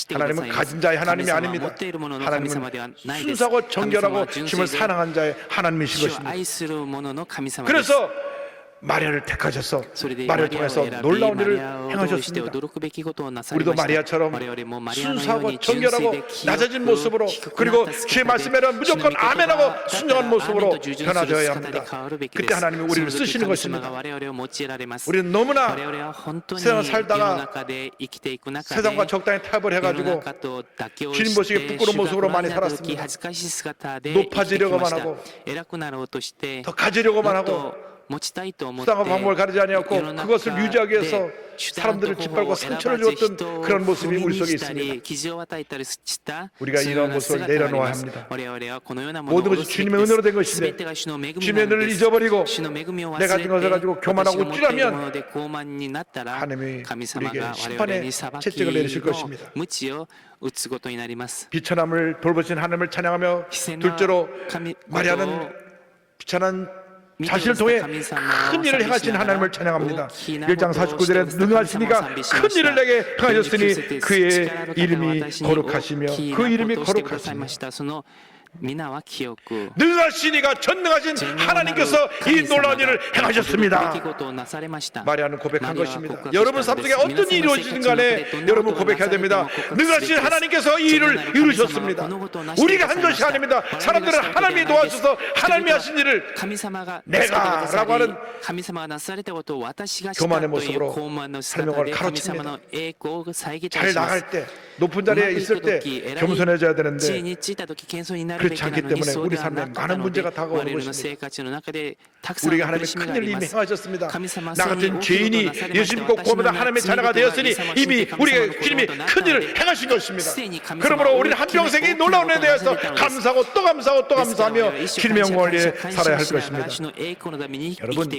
하나님은 가진 자의 하나님이 아닙니다. 하나님은 순수하고 정결하고 주님을 사랑한 자의 하나님이신 것입니다. 그래서 마리아를 택하셔서 마리아를 통해서 놀라운 일을 행하셨습니다. 우리도 마리아처럼 순수하고 정결하고 낮아진 모습으로 그리고 주의 말씀에는 무조건 아멘하고 순종한 모습으로 변화되어야 합니다. 그때 하나님이 우리를 쓰시는 것입니다. 우리는 너무나 세상을 살다가 세상과 적당히 타협을 해가지고 주님 보시기에 부끄러운 모습으로 많이 살았습니다. 높아지려고만 하고 더 가지려고만 하고 수단과 방법을 가리지 아니하고 그것을 유지하기 위해서 사람들을 짓밟고 상처를 주었던 그런 모습이 우리 속에 있습니다. 우리가 이런 모습을 내려놓아야 합니다. 모든 것이 주님의 은혜로 된 것인데 주님의 은혜를 잊어버리고 내 가진 것을 가지고 교만하고 우쭐하면 하나님이 우리에게 심판의 채찍을 내리실 것입니다. 비천함을 돌보신 하나님을 찬양하며 둘째로 마리아는 비천한 자신을 통해 큰 일을 행하신 하나님을 찬양합니다. 1장 49절에 능하시니가 큰 일을 내게 행하셨으니 그의 이름이 거룩하시며 그 이름이 거룩하시며 능하시니가 전능하신 하나님께서 이 놀라운 일을 행하셨습니다. 마리아는 고백한 것입니다. 여러분 삶 속에 어떤 일이 이루어지든 간에 여러분 고백해야 됩니다. 능하신 하나님께서 이 일을 이루셨습니다. 우리가 한 것이 아닙니다. 사람들은 하나님이 도와주셔서 하나님이 하신 일을 내가 라고 하는 교만의 모습으로 설명을 가로칩니다. 잘 나갈 때 높은 자리에 있을 때 겸손해져야 되는데 그렇지 않기 때문에 우리 삶에 많은 문제가 다가오는 것입니다. 우리가 하나님의 큰 일을 이미 행하셨습니다. 나 같은 죄인이 예수 믿고 구원받아 하나님의 자녀가 되었으니 이미 우리가 주님이 큰 일을 행하신 것입니다. 그러므로 우리는 한평생이 놀라운 일에 대해서 감사하고 또 감사하고 또 감사하며 주님의 영광을 위해 살아야 할 것입니다. 여러분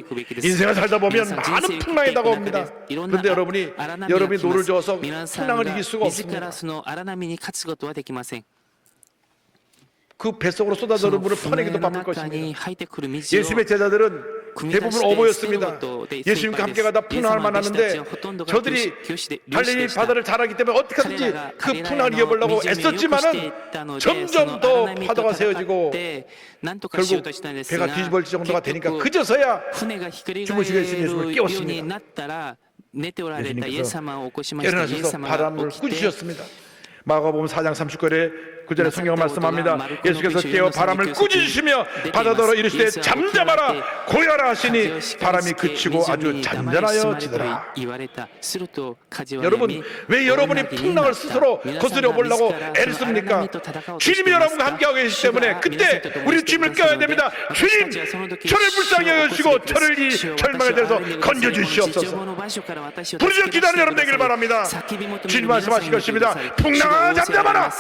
인생을 살다 보면 많은 풍랑이 다가옵니다. 그런데 여러분이 노를 저어서 풍랑을 이길 수가 없습니다. 그 뱃속으로 쏟아져오는 물을 퍼내기도 바쁠 것입니다. 예수님의 제자들은 대부분 어부였습니다. 예수님과 함께 가다 풍랑을 만났는데 저들이 갈릴리 바다를 잘 알기 때문에 어떻게 하든지 그 풍랑을 이겨보려고 애썼지만은 점점 더 파도가 세워지고 결국 배가 뒤집어질 정도가 되니까 그제서야 주무시고 계신 예수님을 깨웠습니다. 예수님께서 일어나셔서 바람을 꾸짖으셨습니다. 마가복음 4장 39절에 그 전에 성경 말씀합니다. 예수께서 깨어 바람을 꾸짖으시며 바다더러 이르시되 잠잠하라 고요하라 하시니 바람이 그치고 아주 잔잔하여지더라. 여러분 왜 여러분이 풍랑을 스스로 거스려 보려고 애를 씁니까? 주님이 여러분과 함께하고 계시기 때문에 그때 우리 주님을 깨워야 됩니다. 주님 저를 불쌍히 여기시고 저를 이 절망에 대해서 건져주시옵소서. 부르짖어 기다리는 여러분 되기를 바랍니다. 주님 말씀하실 것입니다. 풍랑아 잠잠하라.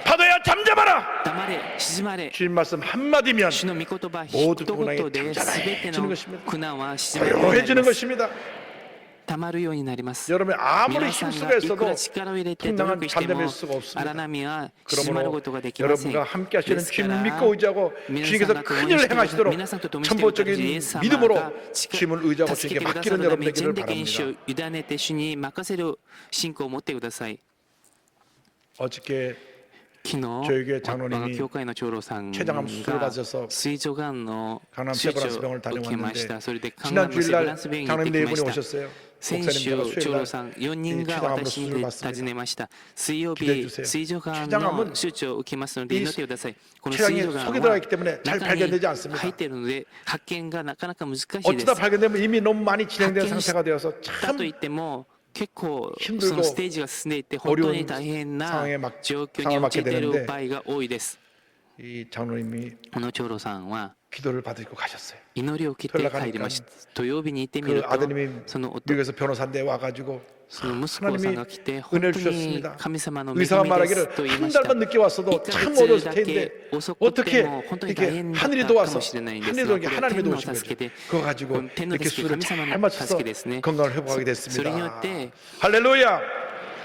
파도야 잠잠하라. 黙れ静まれ 주님 말씀 한마디면 主の御言葉一 모든 言で 苦難が全て 잠잠해지는 の 것입니다. 苦難は静まるようになり 고요해지는 ます 것입니다. たまるようになります 여러분이 아무리 皆さん 힘쓰고 がいくら 했어도 力を入れて努 풍랑은 力しても 잠잠할 수가 荒 없습니다. 波は静まるこ 그러므로 とができません 여러분과 함께 하시는 ですか 주님을 ら 믿고 의지하고 皆さん 주님께서 が共 큰 に 일을 してくださ 행하시도록 皆さんと共にしてくださるイエ 천보적인 ス様 믿음으로 が 주님을 의지하고 助け 주님께 てくださる 맡기는 ため 여러분 全 되기를 的に主を 바랍니다. 委ねて主に任せる信仰を持ってください 어저께 昨日 저희 교회 我が 장로님이 教会の長老さん 췌장암 수술을 が 받아서 膵状がんの 강남 手術 세브란스 병원을 を受けまし 다녀왔는데 たそれで강남 지난 のセブ 주일날 ランス病院に行っ 장로님 て 네 きま 분이 した 오셨어요. 先 목사님 週 제가 長 수요일날 老さん4人が 췌장암으로 私に 수술을 訪ねました水曜 기대해 日 주세요. 膵状がん 췌장암은 の手術を受けますので 이 祈ってくださいこの 췌장이 膵状がん 속에 들어가 は 있기 때문에 잘 中に 발견되지 않습니다. 入っているので発見がなかなか難しいです 어쩌다 발견되면 이미 너무 많이 진행된 발견 상태가 되어서 だ 참 と言っても結構 힘들고 そのステージが進んでいて本当に大変な 상황에 状況に陥っている場合が多いです 이 장로님이 この長老さんは 기도를 받으고 가셨어요. 祈りを受けて帰りました土曜日に行ってみる 그 と 아드님이 その夫 미국에서 변호사인데 와가지고 その息子さんが来て 하나님이 本 은혜를 当に 주셨습니다. 神様の恵み 의사가 です 말하기를 と言い 한 ました 달만 늦게 왔어도 1 참 ヶ 어려웠을 月だけ 텐데 遅くて 어떻게 も本当に 이렇게 大変だっ 하늘이 たか 도와서 もしれないんです 하늘이 が 도와서 これは 하나님이 天の 도우신 助け 거죠. で 그거 가지고 天の 이렇게 助け 수술을 神様 잘 の 맞춰서 助けですね 건강을 회복하게 それによっ 됐습니다. て 할렐루야!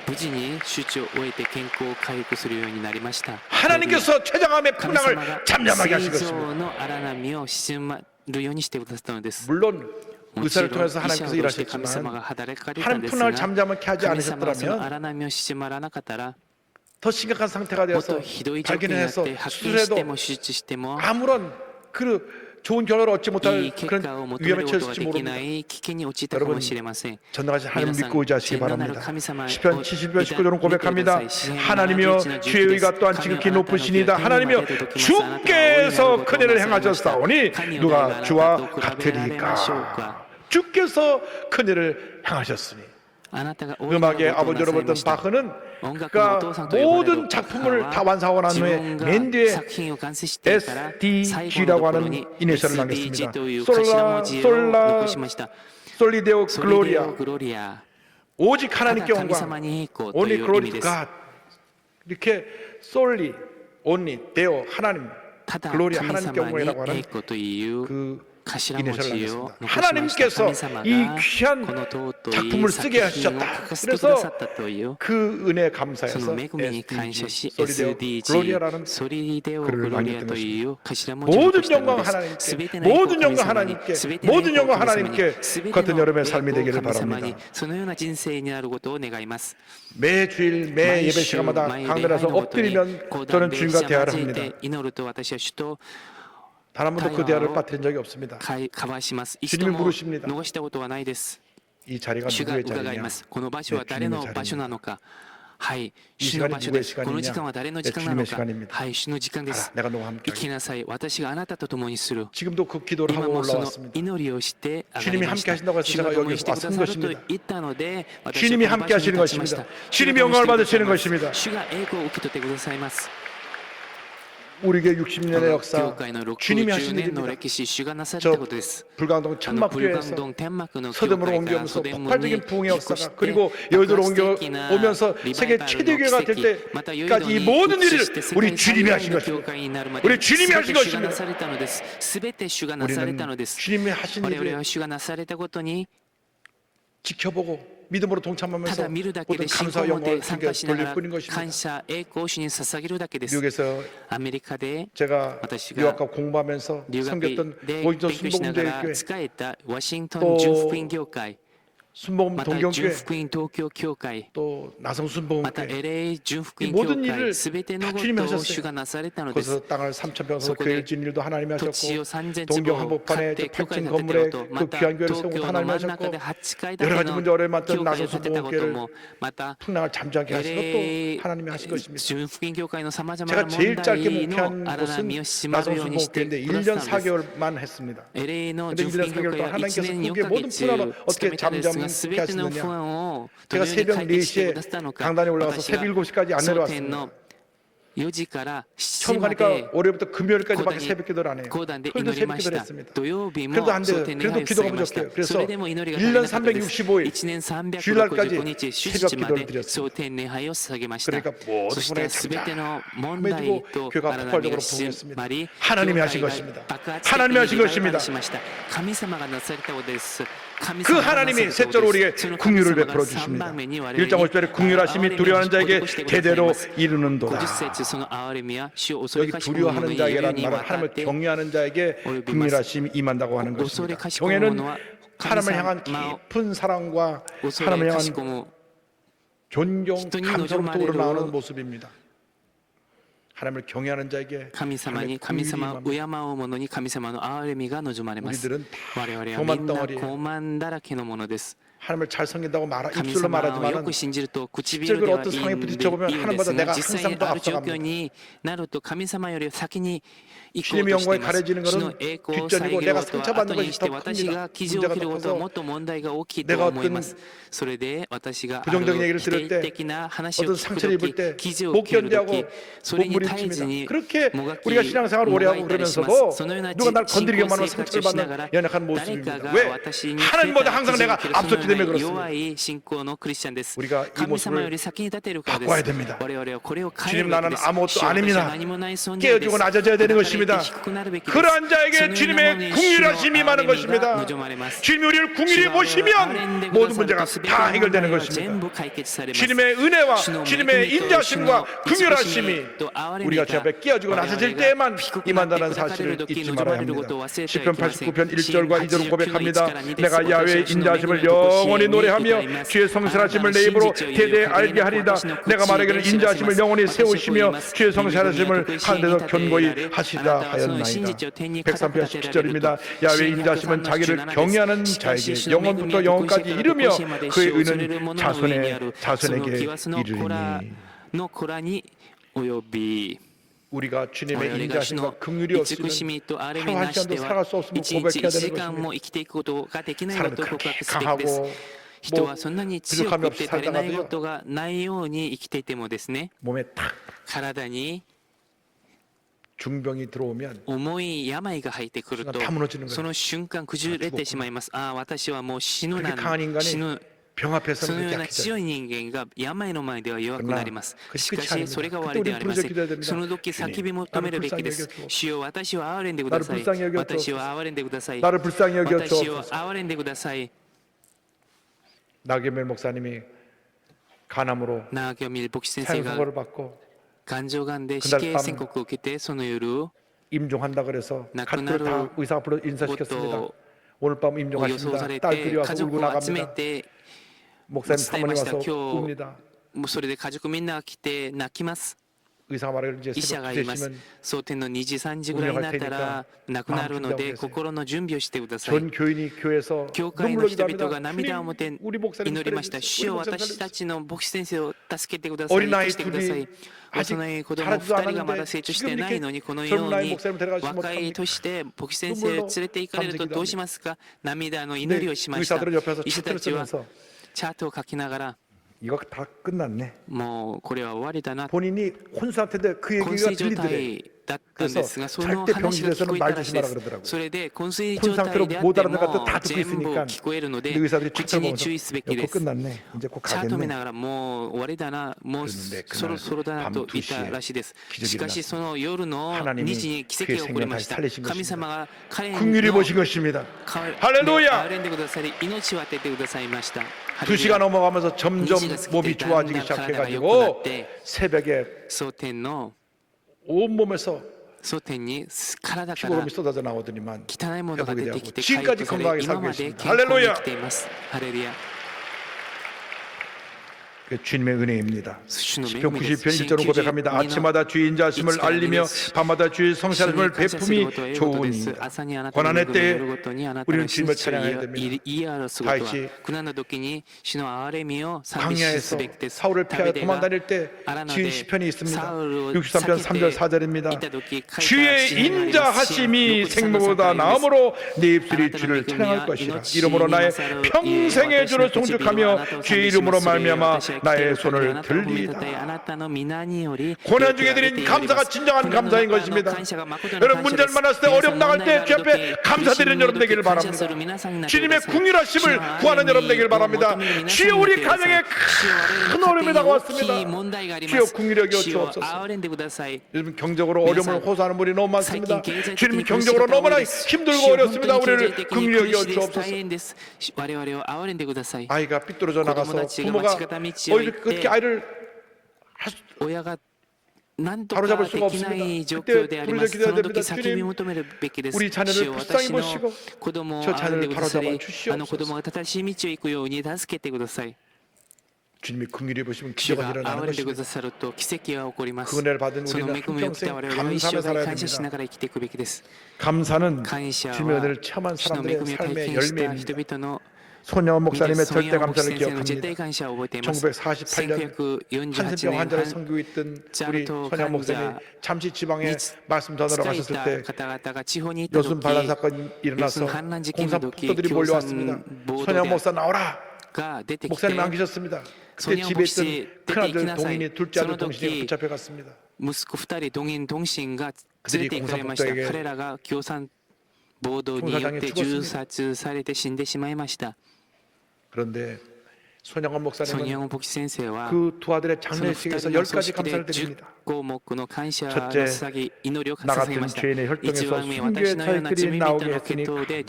無事に手術を終えて健康を回復するようになりました 하나님께서 췌장암의 神様 풍랑을 が 잠잠하게 膵 하신 臓 것입니다. の荒波を静まるようにしてくださったのです 물론 もちろ 의사를 ん 통해서 医者を 하나님께서 通して神様が 일하셨지만 働かれたん 하나님 です 풍랑을 が 잠잠하게 하지 神様はその 않으셨더라면 荒波を静まらなかったら 더 심각한 상태가 もっと 되어서 ひどい状況になっ 발견해서 て発見して 수술해도 も手術しても 아무런 그 좋은 결과를 얻지 いい 못할 結果を 그런 求める 위험에 ことが 처했을지 でき 모릅니다. ない危険に陥ったかもしれません 전능하신 하나님 皆さん 믿고 의지하시기 全能なる 바랍니다. 神様を 시편 70편 19절은 見て 고백합니다. ください 하나님이여 주의 의가 또한 지극히 높으시니다. 하나님이여 주께서 큰 일을 행하셨사오니 누가 주와 같으리까. 주께서 큰 일을 행하셨으니. あなたが大いなる 음악의 ことをなさ 아버지로 いま 봤던 した 바흐는 音楽のお 그가 父さんと呼ばれる 모든 작품을 다 완성하고 난 自 후에 分が 맨 뒤에 作品を完成していたら最後の SDG라고 ところ 하는 に 이니셜을 SDG 남겼습니다. という頭文字を残しました 솔리데오 ソリデオ 글로리아 グロリア 오직 ただ 하나님께 神 영광 様に栄光と only いう意 glory 味 to です God 이렇게 솔리 only 데오 하나님 ただ 글로리 神 하나님께 様に 영광이라고 栄 하는 光という 그 頭文 이니셜을 字を 남겼습니다. 残しました 하나님께서 神様 이 が 귀한 この尊い 작품을 作 쓰게 品を 하셨다. 書かせてくださ 그래서 ったという 그 은혜 そ 감사해서 の恵みに感謝 SDG し 솔리데오 SDG 글로리아라는 ソリデオ 글을 グロリア 남겼던 という頭文字を 모든 残したの 영광 です 全ての 하나님께 栄光 모든 を 영광 神様に 하나님께 全ての栄 모든 光を 영광 神様に 하나님께 全て 같은 の 여러분의 栄 삶이 光を 되기를 神様に 바랍니다. そのような人生になることを願います 매 주일 매 예배 시간마다 강단에서 엎드리면 저는 주님과 대화를 합니다. 祈ると私は主と 단 한 번도 그 대화를 빠뜨린 적이 없습니다. 交わします一度 주님이 も 물으십니다. 逃したことはないです 이 자리가 主が 누구의 伺い 자리냐? ますこの場所は誰の場所なのかはい主 시간이 の場所 누구의 ですこの時間は誰の時間なの 주님의 か 시간입니다. はい主の時間で 알아, す 내가 너와 함께 生きなさい私があなたと共にする 지금도 그 기도를 今 하고 もその 올라왔습니다. 祈りをして上がり 주님이 まし 함께 た 하신다고 해서 主が 제가 共に 여기 してくだ 왔은 さると 것입니다. 言ったので私 주님이 はこの場 함께 所に 하시는 立ちました 것입니다. 주님이 영광을 받으시는 것입니다. 主が栄光を受け取ってくださいます 우리 교회 60년의 教 역사 会の 주님이 60 하신 年の 일입니다. 歴史主がなされたことです 불광동 あのブルガン 천막교회에서 ドン天幕の教 서점으로 会から 옮겨오면서 ソデムに 폭발적인 부흥의 引っ越し 역사가 て 그리고 여의도로 爆発的な 옮겨오면서 リバイ 세계 バルの 최대 교회가 奇跡 될 またヨイド 때까지 이 に 모든 移 일을 して世 우리 界 주님이 最 하신 大の教 것입니다. 会になるまで 우리 주님이 全 하신 て主がな 것입니다. されたのです全て主がなされたの 우리는 です 주님이 하신 我々 일을 は主がなされたことに 지켜보고 믿음으로 た 동참하면서 だ見るだけ 모든 で信仰 감사와 を持って 영광을 参 주님께 加しなが 돌릴 ら 뿐인 것입니다. 感謝栄光を主に捧げるだけです 미국에서 アメリカで 제가私が 유학과 공부하면서 留学 섬겼던 で 워싱턴 勉強しながら 순복음대교회 使えたワシントン 또 純福音業界 순복음 また純 동경교회 福音東京教会 또 나성 また 순복음교회 LA 純福音 이 教 모든 会 일을 すべての 다 주님이 ことを 하셨어요. 主がなされたのです 거기서 땅을 3,000평 서 そこで 교회를 지은 일도 하나님이 土地を 하셨고 3000 동경 坪を 한복판에 買って教会 8층 建てる 건물에 と 그 また 귀한 교회를 東 세운 京 것도 の 하나님이 真ん中 하셨고 で8階 여러 建 가지 ての 문제가 어려웠던 教会を 나성 建てたこと 순복음교회를 もまた 풍랑을 잠잠케 하신 것도 LA 하나님이 하신 것입니다. 純福音教会のさまざま 제가 な 제일 問 짧게 題の 목회한 荒 곳은 波を閉まる 나성 ようにして 순복음교회인데 くだ 1년 さったんです 4개월만 했습니다. LA の 근데 純福 1년 音教 4개월 会は 동안 1 하나님께서 年4 그게 ヶ 모든 月 풍랑을 務 어떻게 めたんですが 잠잠케 全ての不 하시느냐. 安をどの 제가 ように 새벽 解決して 4시에 くださったのか 강단에 올라가서 私が 새벽 7시까지 안내를 蒼天の 왔습니다. 4時から처음 7時ま 가니까 で 월요일부터 금요일까지밖에 고단이- 새벽 기도를 안 해요. 講談で 토요일도 祈りま 새벽 し 기도를 た。 했습니다. 土曜日も 그래도 안 돼요. 蒼天礼 그래도 拝を 기도가 捧げました 부족해요. それ 그래서 でも祈りが 1년 足りなかったです 365일 1年 주일날까지 365日主 새벽 日ま 기도를 で 드렸습니다. 蒼天礼拝を捧げました 그러니까 모든 そしてすべての問題 해지고 と 교회가 荒波 폭발적으로 が閉まり 하나님이 教 하신 会が 것입니다. 爆発的 하나님이 に 하신 リバイバ 것입니다. ルしました神様がなされたことです神 그 様がなされ 하나님이 たこと 셋째로 で 우리에게 すその神 긍휼을 様が 베풀어 3 주십니다. 番目に我々 1장 50절에 긍휼하심이 두려워하는 자에게 憐れみを施してください 대대로 ます 이르는도다. 50節その憐れみは主を恐れ 여기 かしむ者 두려워하는 に永遠 자에게란 に 말은 わたっ 하나님을 て 경외하는 자에게 긍휼하심이 임한다고 하는 恐れ 것입니다. かしこむ者 경외는 は 하나님을 神 향한 様を 깊은 사랑과 恐 하나님을 れかし 향한 こむ 존경, 기도니 감사로부터 노점하리로 우러나오는 모습입니다. 하나님을 경외하는 자에게 神様に 하나님의 神 긍휼이 様を 임합니다. 敬う者に神様の憐れみが望まれます 우리들은 我々は 교만 みんな 덩어리예요. 傲慢だらけのものです 하나님을 잘 섬긴다고 神 입술로 様をよ 말하지만 く信じると 실제로 唇では 어떤 いい 상황에 んで 부딪혀보면 いいんで 하나님보다 す 내가 が実際 항상 더 ある状況 앞서갑니다. になると神様より先に行こう 주님의 として 영광이 います 가려지는 主の 것은 栄光を 뒷전이고 遮る 내가 ことは 상처받는 後に 것이 して 더 私 큽니다. が傷を 문제가 受ける 더 ことは 커서 もっと問題が大きいと 내가 思い 어떤 ますそれで私があ 부정적인 る 얘기를 否 들을 定 때 的な話を 어떤 聞く 상처를 입을 と 때 き記事を 못 受けると 견디하고 きそれに絶えず 몸부림칩니다. に 그렇게 もがき 우리가 신앙생활을 も 오래 が 하고 いたりします 그러면서도 そのような 누가 날 信 건드리기만 仰 하면 生 상처를 活をしな 받는 がら 연약한 誰 모습입니다. かが 왜? 私に 하나님보다 触 항상 れた 내가 ら傷を受 앞섰기 ける 때문에 そのような 그렇습니다. 弱い信仰のクリスチャンです 우리가 이 神様よ 모습을 り先に立てるからで 바꿔야 す 됩니다. 我々はこれを変える 주님 べき 나는 です 아무것도 主よ私は 아닙니다. 何もない存在です 깨어지고 낮아져야 되는 砕かれて 것입니다. 低くなるべきです 그러한 자에게 そのような 주님의 ものに 긍휼하심이 主の 임하는 憐れみが 것입니다. 望まれます 주님이 우리를 긍휼히 보시면 모든 문제가 다 해결되는 것입니다. 주님의 은혜와 주님의 인자심과 긍휼하심이 우리가 주 앞에 깨어지고 나서질 때에만 임한다는 사실을 잊지 말아야 합니다. 시편 89편 1절과 2절은 고백합니다. 내가 야훼의 인자심을 영원히 노래하며 주의 성실하심을 내 입으로 대대에 알게 하리다. 내가 말하기를 인자심을 영원히 세우시며 주의 성실하심을 하늘에서 견고히 하시다 하였나이다. 103편 17절입니다. 야훼의 인자심은 자기를 경외하는 자에게 영원부터 영원까지 이르며 그의 의는 자손에게 이르리니. の子らに及び 우리가 我 주님의 々が主 인자심과 の 긍휼이 慈 없이는 しみと憐れみ 하루 한 なし 시간도 で 살아갈 は 수 없음을 一日 고백해야 1 되는 時間 것입니다. も生きていくことができないこ 사람이 とを 그렇게 告白すべきです 강하고 人はそんなに強 부족함이 く 없이 て足りない 살다가도요 ことがないように生きていてもですね 몸에 탁 体に 중병이 들어오면 重い病が入ってくると 다 무너지는 거예요. その瞬間崩れてしまいますああ私はもう死ぬ 그렇게 な 강한 인간이 死ぬ 병 そ 앞에서는 のよう 그렇게 な 약해져요. 強い人間が病の前では弱くなります。しかしそれが終わりではありません。その時叫び求めるべきです。主よ私を憐れんでください。私を憐れんでください。 나를 불쌍히 私を 여겨주옵소서. 憐れんでください。 나경멜 목사님이 간암으로 長木を見る牧師先生が 사형선고를 받고 肝臓がんで死刑宣告を受けてその夜 임종한다 그래서 가족들 낙후나로 다 의사 앞으로 인사시켰습니다. 것도 오늘 밤 予想 임종하십니다. され 딸들이 て 와서 家 울고 族を集め 나갑니다. て 목사님 伝え 사모님 ました 와서 今日 웁니다. もうそれで家族みんなが来て泣きます 의사가 말하기를 이제 医者 새벽 が 2, 言います 3시면 蒼天の2時3時ぐらいになったら亡くなるので心の準備をしてください 전 교인이 교회에서 教会の 눈물로 人々 기도합니다. が涙を持って 우리 목사님 祈りました 살려주세요. 主よ 우리 목사님 私た 살려주세요. ちの牧師先生を助けてください 어린아이 生かしてください 둘이 아직 幼い子供 자라지도 2人がまだ 않았는데 成長し 지금 てない 이렇게 のにこのよ 젊은 う 나이 に 목사님 데려가시면 若い 어떡합니까? 年で牧師先生を連れて行かれるとどうしますか涙の祈りをしました 의사들은 옆에서 医者た 차트를 ちは 쓰면서 チャートを書きながら 이거 다 끝났네. もうこれは終わりだな 본인이 혼수 상태인데 그 昏 얘기가 睡状 들리더래. 態だったんですがその 절대 話が聞こえたらしいで 병실에서는 말 す 조심하라 그러더라고요. それで昏睡 혼 状態 상태로 であっ 못 て 알아듣는 も 것도 다 듣고 全部 있으니까 聞こえるので 근데 의사들이 口 차트를 に 보면서 注意すべき 야, で 그거 す 끝났네. 이제 곧 チャート見 가겠네. ながらもう終わりだなもう 그랬는데 そろ 그날 そろだなと 밤 言ったらしいです 기적이 しかし 일어났습니다. その夜の 하나님이 2時に奇 그의 跡が起こりました 생명을 살리신 神様が彼 긍휼히 の 보신 것입니다. 憐 할렐루야! れんでくださり命を当ててくださいました 2시가 넘어가면서 점점 니지가 몸이 스키트 좋아지기 다 시작해가지고 다 새벽에 蒼天の 온몸에서 蒼天に体から 피고름이 쏟아져 나오더니만 汚いものが出てきて 지금까지 回復され 건강하게 今 살고 まで 있습니다. 健康に 할렐루야! 生きていますハレルヤ 주님의 은혜입니다. 主の恵 시편 みです 90편 1절은 고백합니다. 아침마다 주의 인자심을 알리며 밤마다 주의 성실하심을 베품이 좋으니 고난의 때에 우리는 주님을 찬양해야 됩니다. 다윗이 광야에서 사울을 피하여 도망다닐 때 지은 시편이 있습니다. 63편 3절 4절입니다. 주의 인자하심이 생명보다 나음으로 내 입술이 주를 찬양할 것이라. 이러므로 나의 평생의 주를 송축하며 주의 이름으로 말미암아 나의 손을 들리이다. 고난 중에 드린 감사가 진정한 감사인 것입니다. 여러분 문제를 만났을 때 어려움 나갈 때 주 앞에 감사드리는 여러분 되기를 바랍니다. 주님의 궁휼하심을 구하는 여러분 되기를 바랍니다. 주여 우리 가정에 큰 어려움이 다가왔습니다. 주여 궁휼히 여겨 주옵소서. 요즘 경제적으로 어려움을 호소하는 분이 너무 많습니다. 주님 경제적으로 너무나 힘들고 어렵습니다. 우리를 궁휼히 여겨 주옵소서. 아이가 삐뚤어져 나가서 부모가 그렇게 아이를 바로잡을 수가 없습니다. 그때 부르짖어 기도해야 됩니다. 주님 우리 자녀를 불쌍히 보시고 저 자녀를 바로잡아 주시옵소서. 주님이 긍휼히 보시면 기적이 일어나는 것입니다. 그 은혜를 받은 우리는 한평생 감사하며 살아야 됩니다. 감사는 주님의 은혜를 체험한 사람들의 삶의 열매입니다. 손영원 목사님의 절대 감사를 기억합니다. 1948년 한센병 환자를 섬기고 있던 우리 손영원 목사님 잠시 지방에 말씀 전하러 가셨을 때 여순 반란 사건이 일어나서 공산 폭도들이 몰려왔습니다. 손영원 목사 나오라! 목사님 안 계셨습니다. 그때 집에 있던 큰아들 동인이 둘째 아들 동신이 붙잡혀갔습니다. 그들이 공산폭도에게 그런데 손영원 목사님은 그 두 아들의 장례식에서 10가지 감사를 드립니다. 첫째, 나 같은 죄인의 혈통에서 순교의 자식들이 나오게 했으니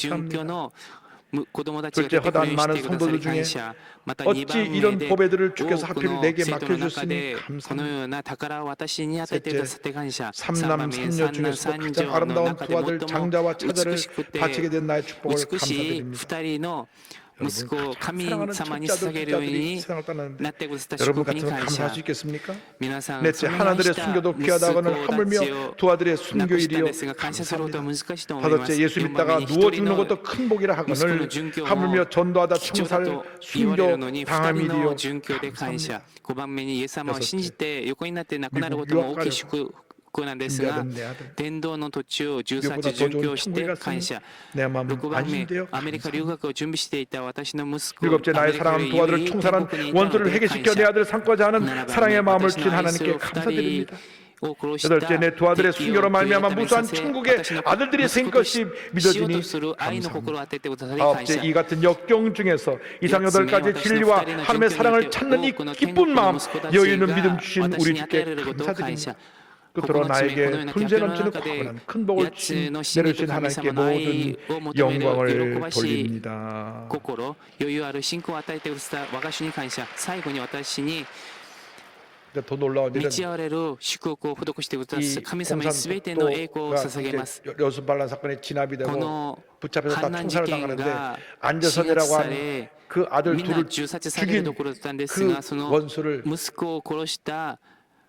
감사합니다. 둘째, 허다한 많은 성도들 중에 어찌 이런 보배들을 주께서 하필 내게 맡겨주셨으니 감사합니다. 셋째, 삼남 삼녀 중에서도 가장 아름다운 두 아들 장자와 차자를 바치게 된 나의 축복을 감사드립니다. 여러분 사랑하는 첫자들이 세상을 떠나는데 여러분 같으면 감사할 수 있겠습니까? 넷째, 하나들의 순교도 귀하다고는 하물며 두 아들의 순교일이요 감사합니다. 다섯째, 예수 믿다가 누워 죽는 것도 큰 복이라 하거늘 하물며 전도하다 총살 순교 당함이리요 감사합니다. 미국 유학 가려고 준비하던 내 아들 미국보다 더 좋은 천국에 갔으니 내 마음은 안심되어 감사합니다. 일곱째, 나의 사랑하는 두 아들을 총살한 원수를 해결시켜 내 아들을 삼고자 하는 사랑의 마음을 주신 하나님께 감사드립니다. 여덟째, 내 두 아들의 순교로 말미암아 무수한 천국의 아들들이 생긴 것이 믿어지니 감사합니다. 아홉째, 이 같은 역경 중에서 이상 8가지 진리와 하나님의 사랑을 찾는 이 기쁜 마음 여유 있는 믿음 주신 우리 주께 감사드립니다. 끝으로 나에게 분재 넘치는 과분한 큰 복을 내려주신 하나님께 모든 영광을 돌립니다. 더 놀라운 일은 이 공산党여순 반란 사건에 진압이 되고 붙잡혀서 다 총살을 당하는데 안재선이라고 하는 그 아들 둘을 죽인 그 원수를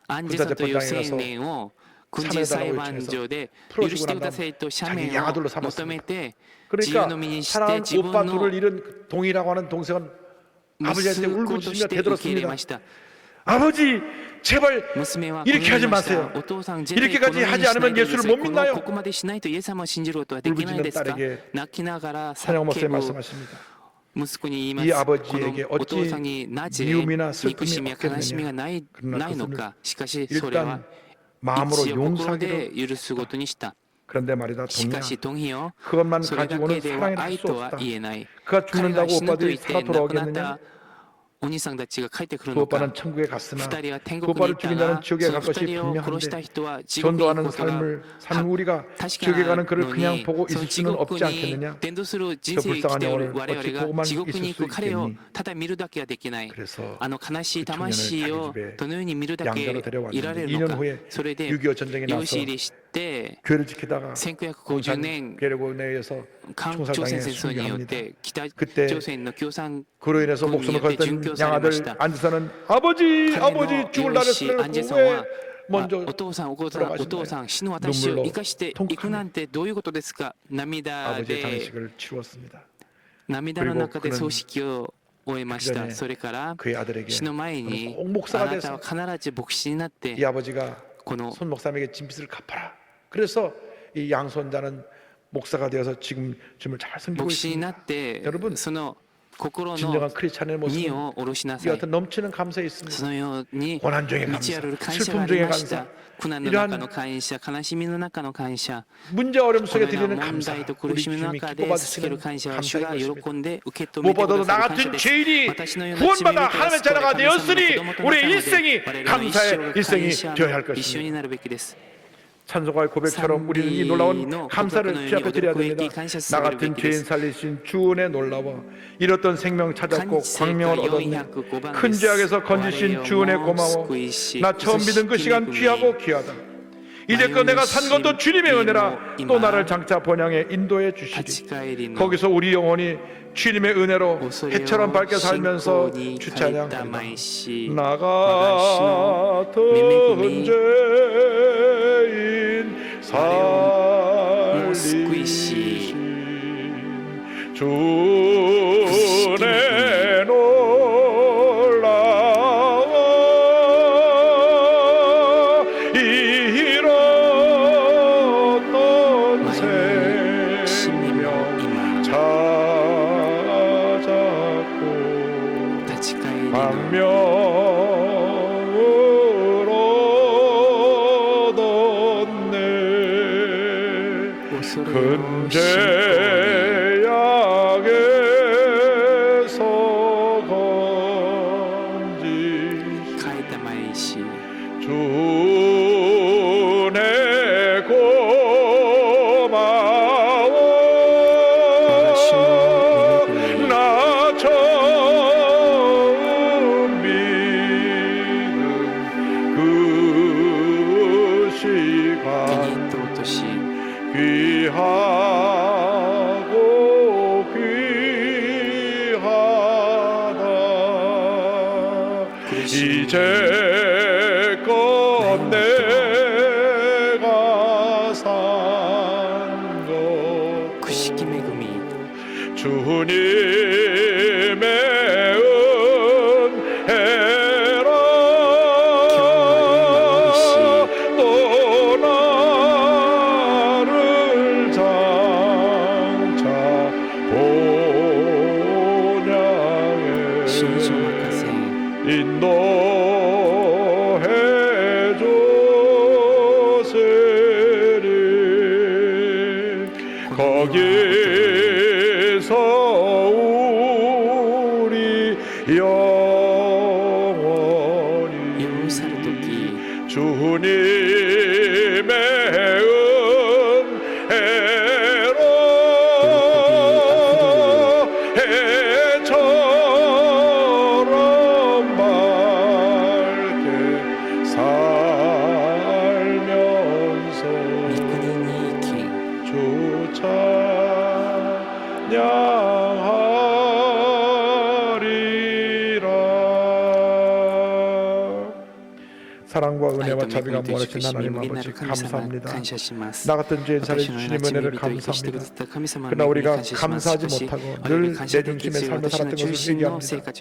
군사재판장에 가서 참여해달라고 요청해서 풀어주고 난 다음 자기 양아들로 삼았습니다. 그러니까 사랑하는 오빠 둘을 잃은 동이라고 하는 동생은 아버지한테 울부짖으며 대들었습니다. 아버지 제발 이렇게 하지 마세요. 이렇게까지 하지 않으면 예수를 못 믿나요? 울부짖는 딸에게 손영원 목사님 말씀하십니다. 이 아버지에게 어찌 미움이나 슬픔이 없겠느냐. 그러나 그것은 일단 마음으로 용서하기로 했다. 그런데 말이다 동이야, 그것만 가지고는 사랑이라 할 수 없다. 그가 죽는다고 오빠들이 살아 돌아오겠느냐? 그 오빠는 천국에 갔으나 그 오빠를 죽인 자는 지옥에 갈 것이 분명한데 전도하는 삶을 사는 우리가 지옥에 가는 그를 그냥 보고 있을 수는 없지 않겠느냐? 그 불쌍한 영혼을 어찌 보고만 있을 수 있겠니? 그래서 그 청년을 자기 집에 양자로 데려왔는데 2년 후에 6.25 전쟁이 나서 교회를 지키다가 공산 괴뢰군에 의해서 총살당해 순교합니다. 그때 그로 인해서 목숨을 걸던 양아들 안재선은 아버지 죽을 날을 쓰려놓고 왜 먼저 돌아가셨나요? 눈물로 통곡합니다. 아버지의 장례식을 치루었습니다. 그리고 그는 그의 아들에게 꼭 목사가 돼서 이 아버지가 손 목사님에게 진빚을 갚아라. 그래서 이 양손자는 목사가 되어서 지금 줌을 잘 섬기고 있습니다. 여러분 心の 진정한 크리스찬의 荷 모습은 を下ろしな 이 さい 같은 넘치는 감사에 있습니다. そのように 고난 중에 満 감사, ちある感謝が 슬픔 あり 중에 ました 감사, 苦難の中の感謝悲しみの中の感謝 문제 어려움 こ 속에 のよう 드리는 な問 감사, 題と 우리 苦しみの 주님이 中 기뻐 で捧げる 받으시는 感謝は主が 감사인 喜 것입니다. んで受け止めてく 무엇보다도 だ 나 さる感謝 같은 です 죄인이 私のような罪 구원받아 人が 하나님의 救われ 자녀가 神様の 되었으니 子供となったの 우리의 で 일생이 我々の一 감사의 生が 일생이 感謝 되어야 할 の一生 것입니다. になるべきです 찬송가의 고백처럼 우리는 이 놀라운 감사를 주 앞에 드려야 됩니다. 나 같은 죄인 살리신 주 은혜 놀라워 잃었던 생명 찾았고 광명을 얻었네. 큰 죄악에서 건지신 주 은혜 고마워. 나 처음 믿은 그 시간 귀하고 귀하다. 이제껏 내가 산 것도 주님의 은혜라. 또 나를 장차 번향에 인도해 주시리. 거기서 우리 영혼이 주님의 은혜로 해처럼 밝게 살면서 주 찬양한다. 나 같은 죄인 살리신 주 은혜 놀라워 잃었던 생명 찾았고 광명을 얻었네. 큰 죄악에서 건지신 주 은혜 고마워. 나 처음 믿은 그 시간 귀하고 귀하다. 이제껏 내가 산 것 주님의 은혜라. 또 나를 장차 본향에 인도해 주시리. 거기서 우리 영원히 주님의 은혜로 해처럼 밝게 살면서 주 찬양하리라. 사랑과 은혜와 자비가 무한하신 하나님 아버지 감사합니다. 나 같은 죄인 살리신 주님 은혜를 감사합니다. 그러나 우리가 감사하지 못하고 늘 내 중심에 삶을 살았던 것을 회개합니다.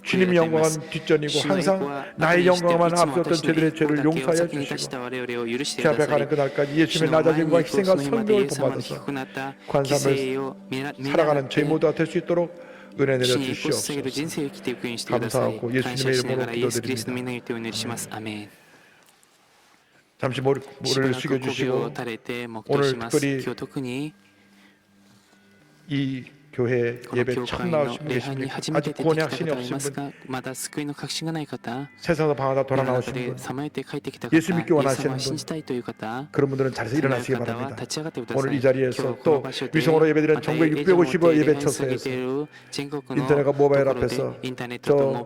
주님의 영광은 뒷전이고 항상 나의 영광만 앞섰던 저들의 죄를 용서하여 주시고 주 앞에 가는 그날까지 예수님의 낮아짐과 희생과 성령을 본받아서 관삼을 살아가는 죄 모두가 될 수 있도록 은혜 내려 주시옵소서. 감사하고 예수님의 이름으로 기도드립니다. 잠시 머리를 숙여주시고 오늘 특별히 이 교회 예배 처음 나오신 분 계십니까? 아직 구원의 확신이 없으신 분, 세상에서 방황하다 돌아 나오신 분, 예수 믿기 원하시는 분, 그런 분들은 자리에서 일어나시기 바랍니다. 오늘 이 자리에서 또 위성으로 예배드리는 전국 650여 예배 처소에서 인터넷과 모바일 앞에서 저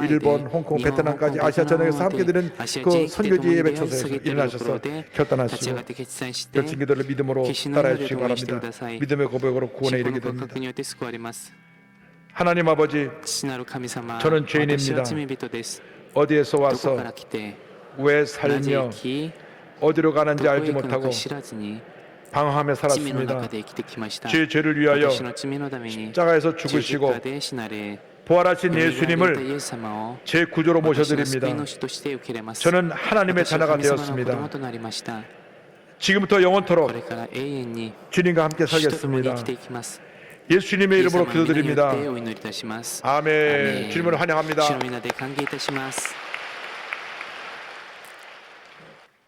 일본, 홍콩, 베트남까지 아시아 전역에서 함께 드리는 그 선교지 예배 처소에서 일어나셔서 결단하시고 결심기도를 믿음으로 따라해 주시기 바랍니다. 믿음의 고백으로 구원에 이르게 됩니다. 하나님 아버지, 저는 죄인입니다. 어디에서 와서 왜 살며 어디로 가는지 알지 못하고 방황하며 살았습니다. 제 죄를 위하여 십자가에서 죽으시고 부활하신 예수님을 제 구조로 모셔드립니다. 저는 하나님의 자녀가 되었습니다. 지금부터 영원토록 주님과 함께 살겠습니다. 예수님의 이름으로 イエス様の皆によ 기도드립니다. ってお祈りいたします。 아멘. 주님을 환영합니다. 主の皆で歓迎いたします。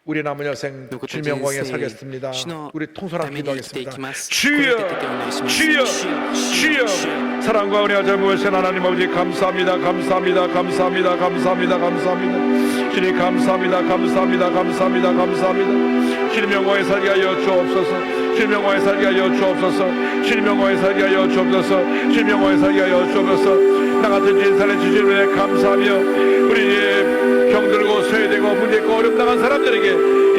우리 남은 여생 주님의 영광에 살겠습니다. 우리 통솔한 기도하겠습니다. 주여, 주여, 주여. 사랑과 은혜와 자비하신 하나님 아버지 감사합니다. 감사합니다. 감사합니다. 감사합니다. 감사합니다. 주님 감사합니다. 감사합니다. 감사합니다. 감사합니다. 주님 영광에 살게 하여 주옵소서. 주님 영광에 살게 하여 주옵소서. 주님 영광에 살게 하여 주옵소서. 주님 영광에 살게 하여 주옵소서. 나 같은 진살의 주님을 위해 감사하며 우리의 병들고 쇠되고 문제있고 어렵 당한 사람들에게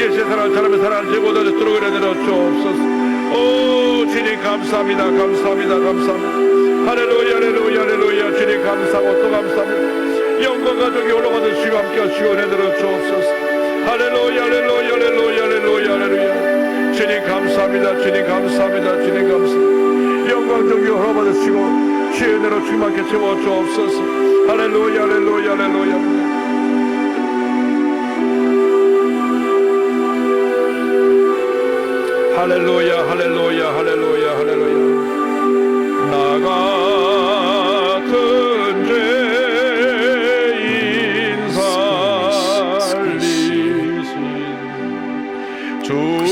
예수의 사랑을 사람의 사랑을 제고 얻어주도록 은혜들어 주옵소서. 오 주님 감사합니다. 감사합니다. 감사합니다. 할렐루야 할렐루야 할렐루야. 주님 감사하고 또 감사합니다. 영광과 존귀 올라가는 주와 함께 하시고 은혜들어 주옵소서. 할렐루야 할렐루야 할렐루야 할렐루야 할렐루야. 주님 감사합니다. 주님 감사합니다. 주님 감사합니다. 영광 존귀 흘러받으시고 주의 은혜로 주님께 채워 주옵소서. 할렐루야 할렐루야 할렐루야. 할렐루야 할렐루야 할렐루야 할렐루야. 나 같은 죄인 살리신 주의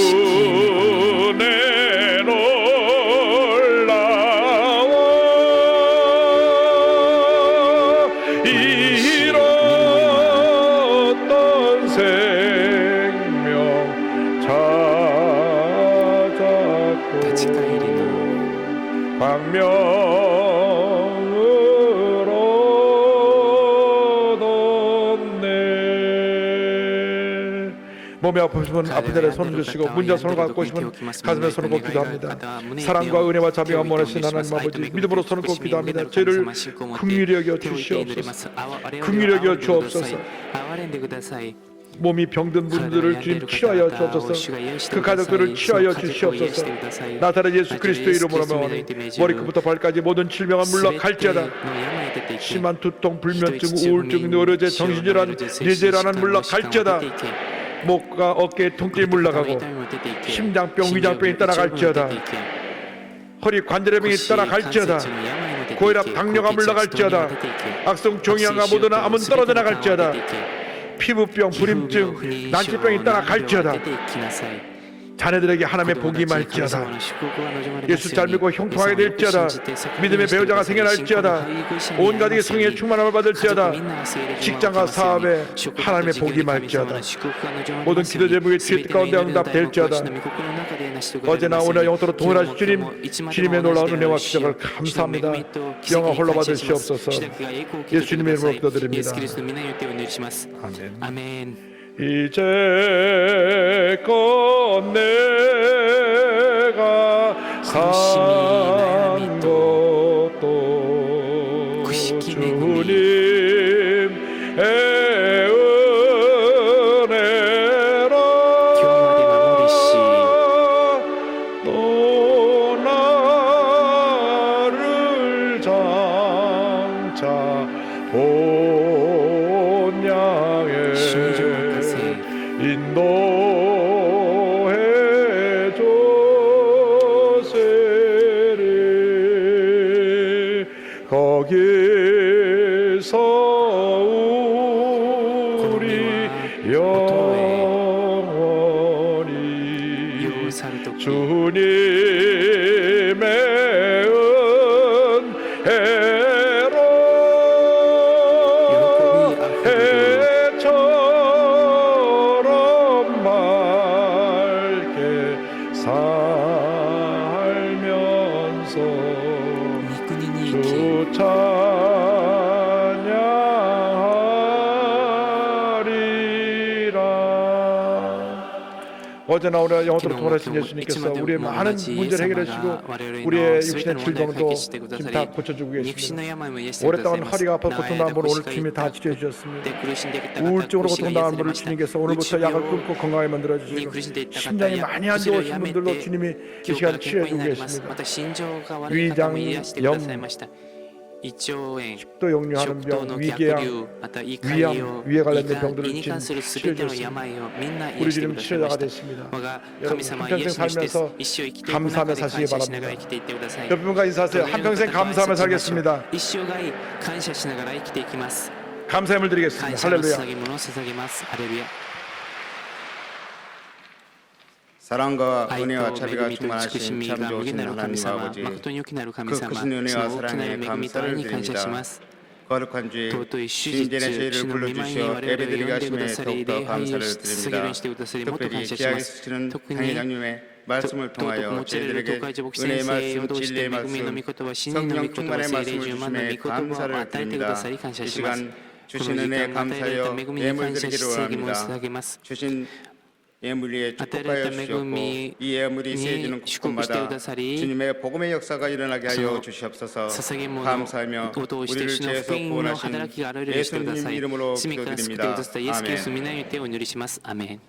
놀라워 잃었던 생명 광명을 얻었네. 몸이 아프시면 아픈 자리에 손을 주시고 문제 손을 갖고 오시면 가슴에 손을 꼭 기도합니다. 사랑과 은혜와 자비가 원하신 하나님 아버지 믿음으로 손을 꼭 기도합니다. 저희를 긍휼히 여겨 주시옵소서. 긍휼히 여겨 주옵소서. 몸이 병든 분들을 주님 치료하여 주옵소서. 그 가족들을 치료하여 주시옵소서. 나사렛 예수 그리스도의 이름으로 명하노니 머리끝부터 발까지 모든 질병은 물러갈지어다. 심한 두통, 불면증, 우울증, 노려제, 정신질환, 뇌질환은 물러갈지어다. 목과 어깨의 통증이 물러가고 심장병, 위장병이 떠나갈지어다. 허리 관절병이 떠나갈지어다. 고혈압, 당뇨가 물러갈지어다. 악성 종양과 모든 암은 떨어져 나갈지어다. 피부병, 불임증, 난치병이 떠나갈지어다. 자녀들에게 하나님의 복이 임할지어다. 예수 잘 믿고 형통하게 될지어다. 믿음의 배우자가 생겨날지어다. 온 가족이 성령의 충만함을 받을지어다. 직장과 사업에 하나님의 복이 임할지어다. 모든 기도 제목이 주의 뜻 가운데 응답될지어다. 어제나 오늘 영원토록 동일하신 주님, 주님의 놀라운 은혜와 기적을 감사합니다. 영광 홀로 받으시옵소서. 예수님의 이름으로 기도드립니다. 아멘. 이제껏 내가 산 것도 주님의 은혜라. 또 나를 장차 본 양의 인도해 주세리. 거기서 우리 영원히 주님의 은혜로 해처럼 맑게 살면서 주 찬양하리라. 어제나 오늘 영원토록 통하신 예수님께서 우리의 많은 문제를 해결하시고 우리의 육신의 질병도 지금 다 고쳐주고 계십니다. 오랫동안 허리가 아파 고통당한 분을 오늘 주님이 다 치료해 주셨습니다. 우울증으로 고통당한 분을 주님께서 오늘부터 약을 끊고 건강하게 만들어 주시고 심장이 많이 안 좋으신 분들도 주님이 이 시간 치료해 주고 계십니다. 위장, 염, 1兆円 식도 역류하는 食道 병, の 위궤양, 逆流また胃潰瘍 위에 관련된 胃が 병들을 胃に関するすべての病をみんな 우리 癒してく 주님 ださいま 치료자가 した 되십니다. 我が 여러분 神様 한평생 イエスの死です 살면서 一生生きていく 감사하며 中で 사시기 感謝しながら 바랍니다. 生きていってください 옆분과 인사하세요. 한평생 감사하며 살겠습니다. 一生涯感謝しながら生きていきます 감사함을 感 드리겠습니다. 謝の 할렐루야. 捧げ物を捧げますハレルヤ 사랑과 愛と 은혜와 恵 자비가 みと慈し 충만하신 みが 참 無限 좋으신 なる神 하나님 様 아버지 誠に良きなる神 그 様 크신 そ 은혜와 の大きなる 사랑에 恵みと愛 감사를 に感謝し 드립니다. ます 거룩한 주 尊い手 신인의 術 죄를 主の御前に 불러주시어 我々を 예배드리게 呼んでくだ 하심에 さり 더욱더 礼拝を 감사를 捧げるようにして 드립니다. くださりもっと 특별히 感謝し 귀하게 ます 쓰시는 特に 당회장님의 말씀을 尊く 통하여 用いられる 저희들에게 東海地牧 은혜의 先生を 말씀, 通して 진리의 恵みの 말씀, 御言葉真理の御 성령 言葉 충만의 聖霊 말씀을 10万の御 주심에 言葉を 감사를 与えてくださり 드립니다. 感謝 이 します 시간 この 주신 時 은혜에 間与えられた 감사하여 恵みに 예물 感謝し 드리기를 捧げ物を 합니다. 捧げます 주신 예물에 축복하여 주셨고 이 예물이 세지는 곳곳마다 주님의 복음의 역사가 일어나게 하여 주시옵소서. 捧げ物 감사하며 を通して 우리를 主の 죄에서 福音の 구원하신 働きがあられるようにしてくださ 예수님 い 이름으로 罪から救ってくだ 기도드립니다. さったイエス・キリスト 아멘. の皆によってお祈りしますアメン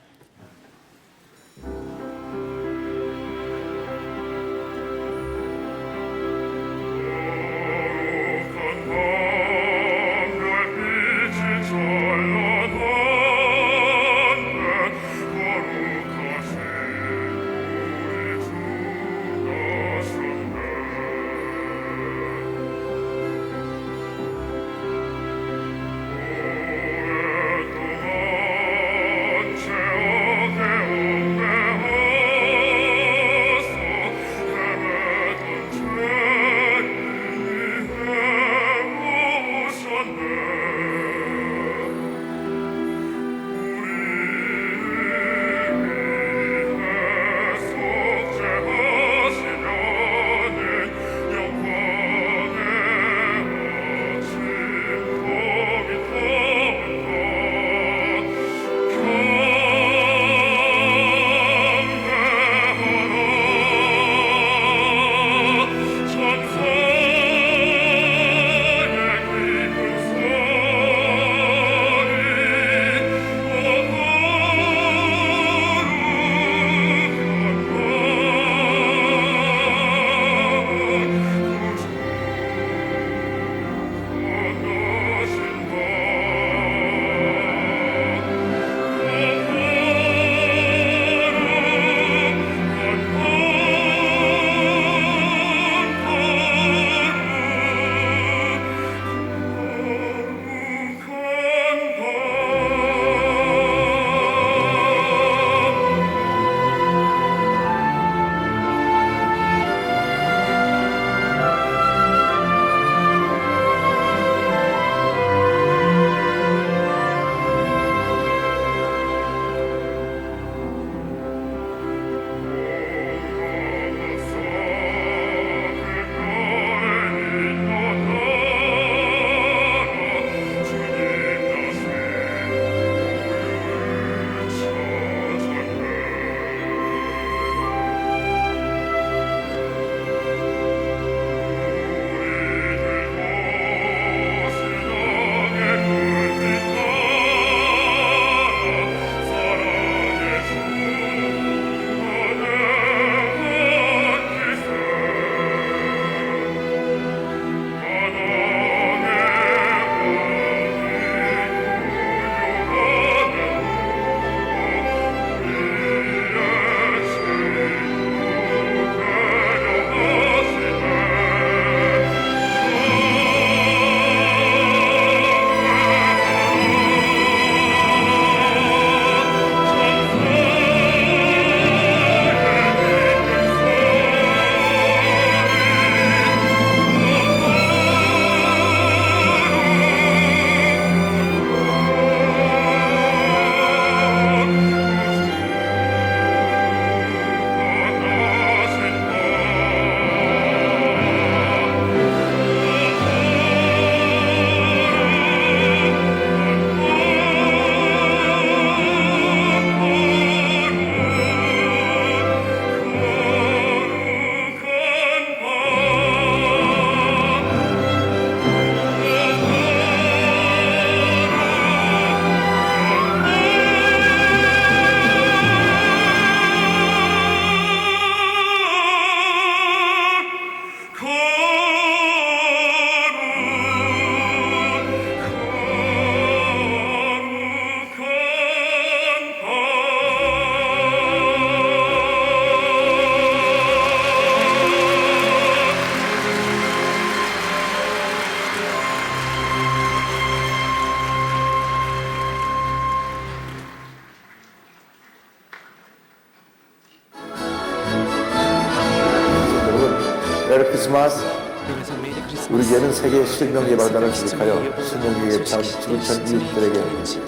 메리 크리스마스. 皆さんメリークリスマ 우리 ス 교회는 세계 실명 예방단을 조직하여 실명기에 참 지구촌 이웃들에게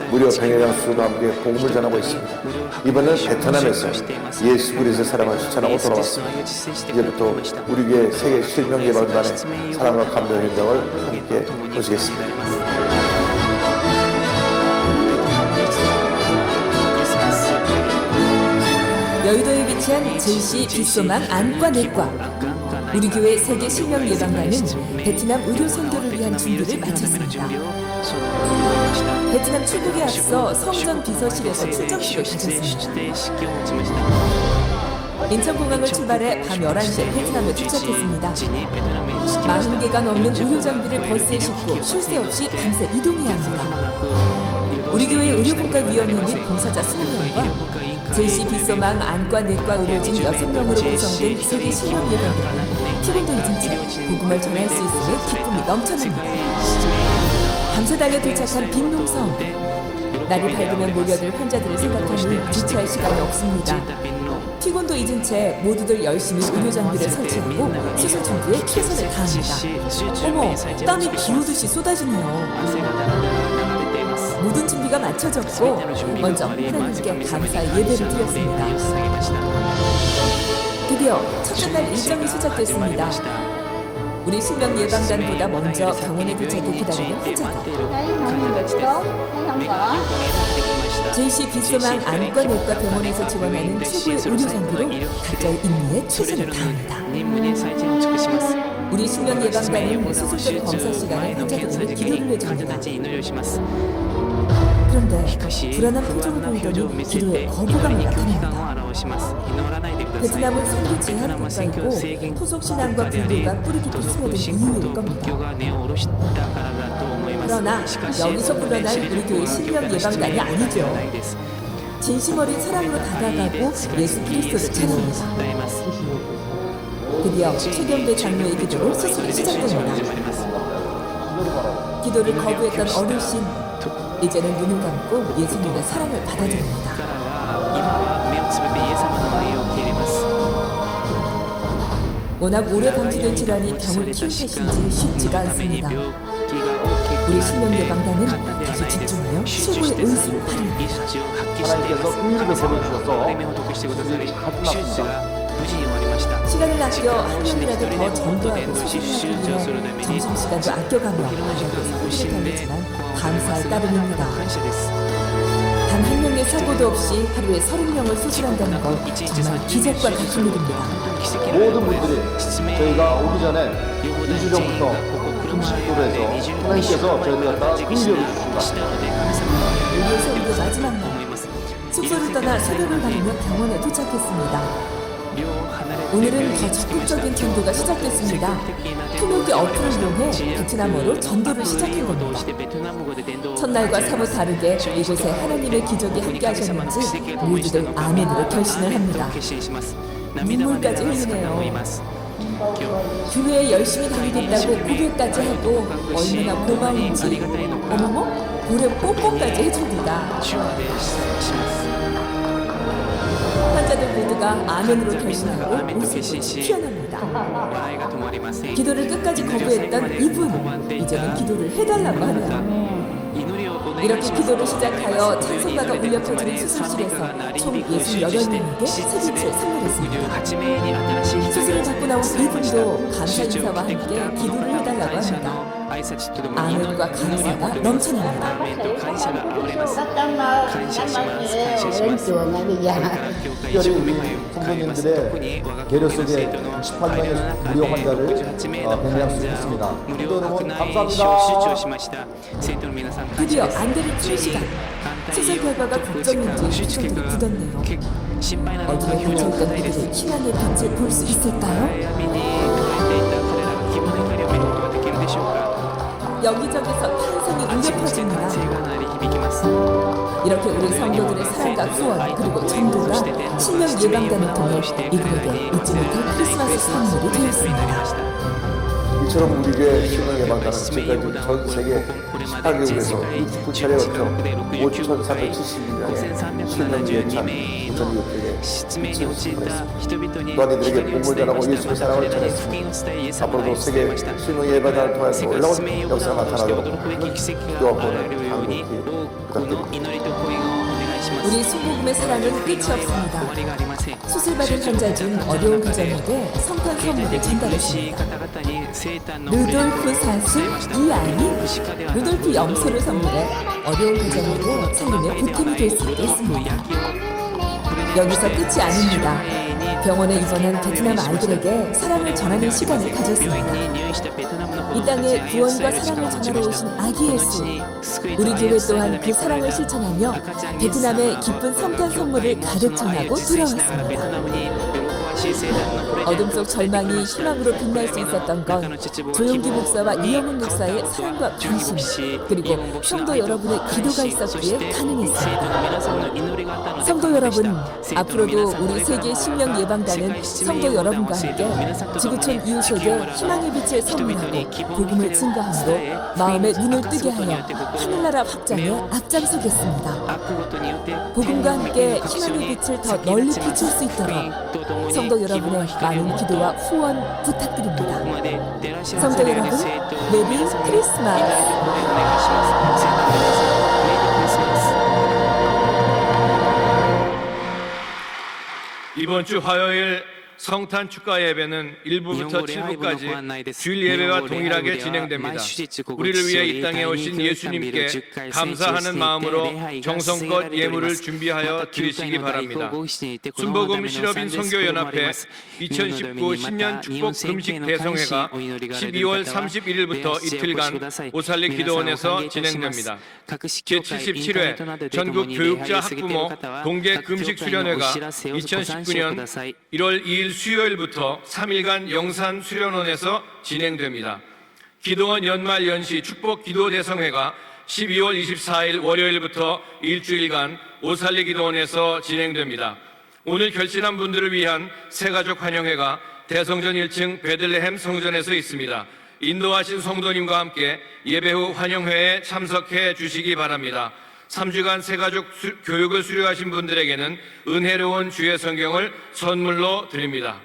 무료 병해량 수술과 함께 복음을 전하고 있습니다. 이번은 베트남에서 예수 그리스도의 사랑을 실천하고 돌아왔습니다. 이제부터 우리 교회 세계 실명 예방단의 사랑과 감동 현장을 함께 보시겠습니다. 여의도에 위치한 JC 빗소망 안과 내과. 우리 교회 세계 실명 예방단은 베트남 의료 선교를 위한 준비를 마쳤습니다. 베트남 출국에 앞서 성전 비서실에서 출정식을 가졌습니다. 인천공항을 출발해 밤 11시에 베트남에 도착했습니다. 40개가 넘는 의료 장비를 버스에 싣고 쉴 새 없이 밤새 이동해야 합니다. 우리 교회 의료국가위원회 및 봉사자 20명과 JC 빗소망 안과 내과 의료진 6명으로 구성된 세계 실명 예방단은 피곤도 잊은 채 복음을 전할 수 있음에 기쁨이 넘쳐납니다. 밤새 달려 도착한 빈농성. 날이 밝으면 몰려들 환자들을 생각하니 주체할 시간이 없습니다. 피곤도 잊은 채 모두들 열심히 의료 장비를 설치하고 수술 준비에 최선을 다합니다. 어머, 땀이 비 오듯이 쏟아지네요. 모든 준비가 마쳐졌고 먼저 하나님께 감사의 예배를 드렸습니다. 드디어 첫째 날 일정이 시작됐습니다. 우리 실명 예방단보다 먼저 병원에 도착해 기다리는 환자들. JC 빗소망 안과 내과 병원에서 지원하는 최고의 의료 장비로 각자의 임무에 최선을 다합니다. 우리 실명 예방단은 수술 전 검사 시간에 환자들에게 기도를 해줍니다. 그런데 불안한 표정을 보이더니 기도에 거부감이 나타납니다. 베트남은 선교 제한 국가이고 토속 신앙과 불교가 뿌리 깊이 스며든 이유일 겁니다. 그러나 여기서 불어난 우리 교회 실명 예방단이 아니죠. 진심 어린 사랑으로 다가가고 예수 그리스도를 찬양합니다. 드디어 최경배 장로의 기도로 수술이 시작됩니다. 기도를 거부했던 어르신, 이제는 눈을 감고 예수님의 사랑을 받아들입니다. 워낙 오래 감지된 질환이 병을 키운 탓인지 쉽지가 않습니다. 우리 실명 예방단은 다시 집중하여 최고의 은수를 바랍니다. 하나님께서 의를 보내주셔서 시간을 아껴 한 명이라도 더 전도하고 수술하기 위해 점심시간도 아껴가며 하나님께 살피지만 감사할 따름입니다. 단 한 명의 사고도 없이 하루에 30명을 수술한다는 건 정말 기적과 같은 일입니다. 모든 분들이 저희가 오기 전에 2주 전부터 금식도로 해서 하나님께서 저희들 갖다가 긍휼을 주십니다. 우리의 설교 마지막 날 숙소를 떠나 새벽을 가르며 병원에 도착했습니다. 오늘은 더 적극적인 전도가 시작됐습니다. 통역기 어플을 이용해 베트남어로 전도를 시작한 겁니다. 첫날과 사뭇 다르게 이곳에 하나님의 기적이 함께 하셨는지 모두들 아멘으로 결신을 합니다. 눈물까지 흘리네요. 교회에 열심히 다니겠다고 고백까지 하고 얼마나 고마운지. 어머머, 볼에 뽀뽀까지 해줍니다. 환자들 모두가 아멘으로 결심하고 웃음꽃이 피어납니다. 기도를 끝까지 거부했던 이분, 이제는 기도를 해달라고 하네요. 이렇게 기도를 시작하여 찬송가가 울려 퍼지는 수술실에서 총 68명에게 세빛을 선물했습니다. 수술을 받고 나온 이분도 감사 인사와 함께 기도를 해달라고 합니다. 아멘과 감사가 넘쳐납니다. 특별히 우리 성도님들의 계려 속에 18명의 무료 환자를 병량 수술했습니다. 성도 여러분 감사합니다. 드디어 안대를 풀 시간. 수술 결과가 걱정인지 표정들이 굳었네요. 어디에 갇혀있던 그들의 희망의 빛을 볼 수 있을까요? 여기저기서 탄성이 울려 퍼집니다. 이렇게 우리 성도들의 사랑과 후원 그리고 전도가 실명 예방단을 통해 이들에게 잊지 못할 크리스마스 선물이 되었습니다. 이처럼 우리 교회 신앙 예방단은 지금까지 전 세계 14개국에서 69차례 걸쳐 5,372명의 신앙 예찬 9,600개 또한 이들에게 복음을 전하고 예수의 사랑을 전했습니다. 앞으로도 세계 신앙 예방단을 통해서 놀라운 역사가 나타나도록 기도와 구원을 간곡히 부탁드립니다. 우리 순복음의 사랑은 끝이 없습니다. 수술받은 환자 중 어려운 가정에게 성탄 선물을 전달했습니다. 루돌프 사슴 이아이 루돌프 염소를 선물해 어려운 가정에게 살림의 보탬이 될 수 있겠습니다. 여기서 끝이 아닙니다. 병원에 입원한 베트남 아이들에게 사랑을 전하는 시간을 가졌습니다. 이 땅에 구원과 사랑을 전하러 오신 아기 예수, 우리 교회 또한 그 사랑을 실천하며 베트남의 기쁜 성탄 선물을 가득 전하고 돌아왔습니다. 어둠 속 절망이 희망으로 빛날 수 있었던 건 조용기 목사와 이영훈 목사의 사랑과 관심, 그리고 성도 여러분의 기도가 있었기에 가능했습니다. 성도 여러분, 앞으로도 우리 세계 신명 예방단은 성도 여러분과 함께 지구촌 이웃에게 희망의 빛을 선물하고 복음을 증거함으로 마음의 눈을 뜨게 하여 하늘나라 확장에 앞장서겠습니다. 복음과 함께 희망의 빛을 더 널리 비출 수 있도록 성도 여러분의 많은 기도와 후원 부탁드립니다. 성도 여러분, 메리 크리스마스! 이번 주 화요일 성탄 축가 예배는 1부부터 7부까지 주일 예배와 동일하게 진행됩니다. 우리를 위해 이 땅에 오신 예수님께 감사하는 마음으로 정성껏 예물을 준비하여 드리시기 바랍니다. 순복음 실업인 선교연합회 2019 신년 축복 금식 대성회가 12월 31일부터 이틀간 오살리 기도원에서 진행됩니다. 제77회 전국 교육자 학부모 공개 금식 수련회가 2019년 1월 2일 수요일부터 3일간 영산 수련원에서 진행됩니다. 기도원 연말 연시 축복 기도 대성회가 12월 24일 월요일부터 일주일간 오살리 기도원에서 진행됩니다. 오늘 결신한 분들을 위한 새가족 환영회가 대성전 1층 베들레헴 성전에서 있습니다. 인도하신 성도님과 함께 예배 후 환영회에 참석해 주시기 바랍니다. 3주간 새가족 교육을 수료하신 분들에게는 은혜로운 주의 성경을 선물로 드립니다.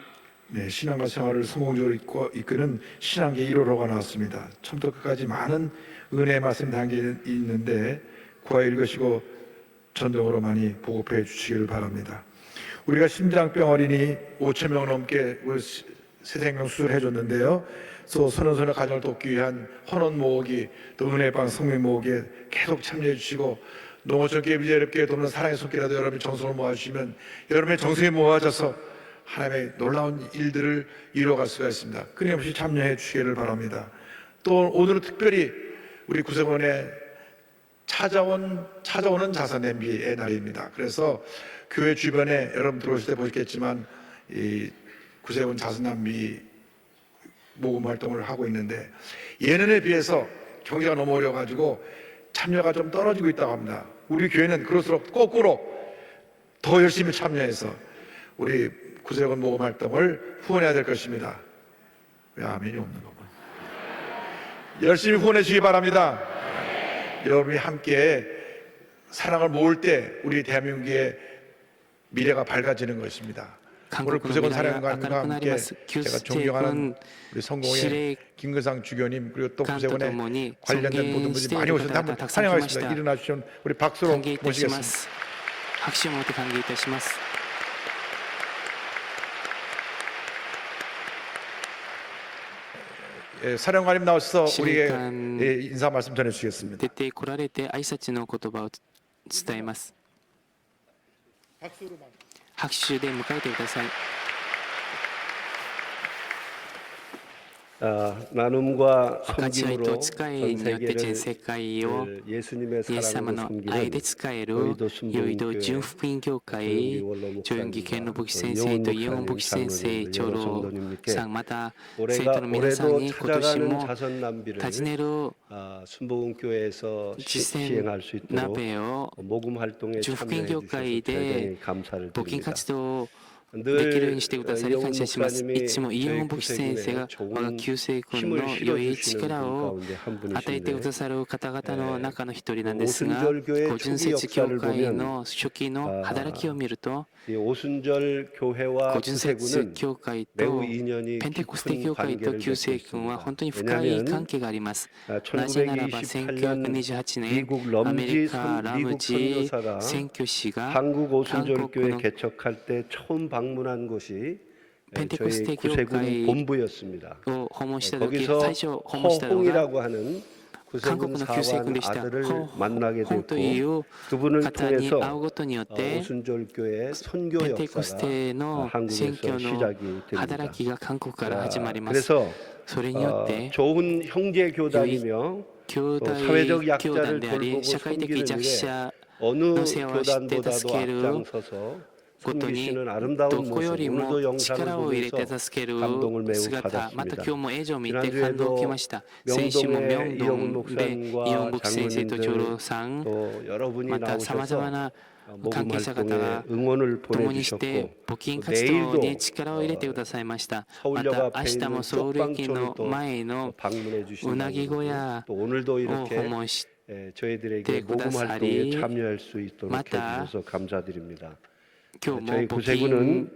네, 신앙과 생활을 성공적으로 이끄는 신앙계 1호로가 나왔습니다. 처음부터 끝까지 많은 은혜의 말씀이 담겨 있는데 구하여 읽으시고 전동으로 많이 보급해 주시기를 바랍니다. 우리가 심장병 어린이 5천 명 넘게 새생명 수술해 줬는데요. 또 선원선의 가정을 돕기 위한 헌원 모으기, 또 은혜방 성명 모으기에 계속 참여해 주시고 농어촌 깨비제롭게 돕는 사랑의 손길이라도 여러분이 정성을 모아주시면 여러분의 정성이 모아져서 하나님의 놀라운 일들을 이루어갈 수가 있습니다. 끊임없이 참여해 주시기를 바랍니다. 또 오늘은 특별히 우리 구성원에 찾아오는 자선 낭비의 날입니다. 그래서 교회 주변에 여러분 들어오실 때 보셨겠지만 이 구세군 자선 낭비 모금 활동을 하고 있는데 예년에 비해서 경제가 너무 어려워가지고 참여가 좀 떨어지고 있다고 합니다. 우리 교회는 그럴수록 거꾸로 더 열심히 참여해서 우리 구세군 모금 활동을 후원해야 될 것입니다. 왜 아멘이 없는 거고? 열심히 후원해 주시기 바랍니다. 여러분이 함께 사랑을 모을 때 우리 대한민국의 미래가 밝아지는 것입니다. 오늘 구세군 사령관과 함께 제가 존경하는 우리 성공회 김근상 주교님 그리고 또 구세군에 관련된 모든 분들이 많이 오셨는데 한번 환영하겠습니다. 일어나 주시면 우리 박수로 모시겠습니다. 예, 사령관님 나오셔서 우리에게 인사 말씀 전해주시겠습니다. 박수で迎えてください. 나눔과 섬김으로 섬김으로 전 전 세계를 세계를 예수님의 사랑으로 愛で 섬기는 使える 여의도 純福音教会 조영기剣の牧師先生とイエゴン牧師先生長老さんまた生徒の皆さんに今年も訪ねる 순복음교회에서 実践 시행할 수 있도록 鍋を 모금 활동에 純福音 참여해 教 주셔서 会 대단히 で 감사를 募金 드립니다. 活動を늘 きるようにしてくださり 이영훈 感謝します。いつも 목사님이 イエホン 저희 牧師先生が 구세군에 我が 좋은 救世軍 힘을 の良い 실어주시는 力 분 を 가운데 한 与えてくだ 분이신데 さる方々の中の一人なんですが、 오순절교회 ご純 초기 節教 역사를 会 보면 の初期の働きを見ると、 이 오순절 교회와 ご純節 구세군은 教会 매우 と 인연이 ペンテコステ 깊은 教会と 관계를 救 맺고 世軍は 있습니다. 本当に深い関係があります。なぜならば 1928년 1928年 미국 アメリ 럼지 カラム 미국 ジ 선교사가 宣教師が 한국 오순절교회 한국 개척할 때 처음 방문한 곳이 펜테코스테 저희 구세군 교회 본부였습니다. を訪問した時、 거기서 最初訪問したのが 허홍이라고 하는 韓国 구세군 の救世軍 사관 でした。 아들을 ホ 만나게 ンとい 됐고 う 그분을 方に 통해서 会うことによって 오순절교회 선교 ペンテコス 역사가 テの宣 한국에서 教の 시작이 됩니다. 働きが韓国から始まります。 그래서 それによって 좋은 형제 교단이며 兄弟 사회적 教団 약자를 であり 돌보고 社会的 섬기는 弱 일에 者 어느 너 세워 교단보다도 시대 앞장서서 ことに 섬기시는 ど 아름다운 こよ 모습 りも 오늘도 영상을 力を入れて 보면서 助ける 감동을 매우 姿、また 받았습니다. 今日も映像を見て感動を受けました。先週も 명동의 明 이영훈 洞でイオン 목사님과 牧師先生と長 장로님들 老さん、 또 여러분이 またさまざま 나오셔서 な 모금 関係者方 활동에 が 응원을 共にして 보내주셨고 募金活動 내일도 に力を入れてくださいました。ま 서울역 た 앞에 明日も 있는 ソウル駅 쪽방촌을 の 또 前の 방문해 うなぎ小 주신다고 屋 또 오늘도 を 이렇게 訪問し 저희들에게 네, 모금 구다사리. 활동에 참여할 수 있도록 마다 해주셔서 감사드립니다. 今日も 저희 募金 구세군은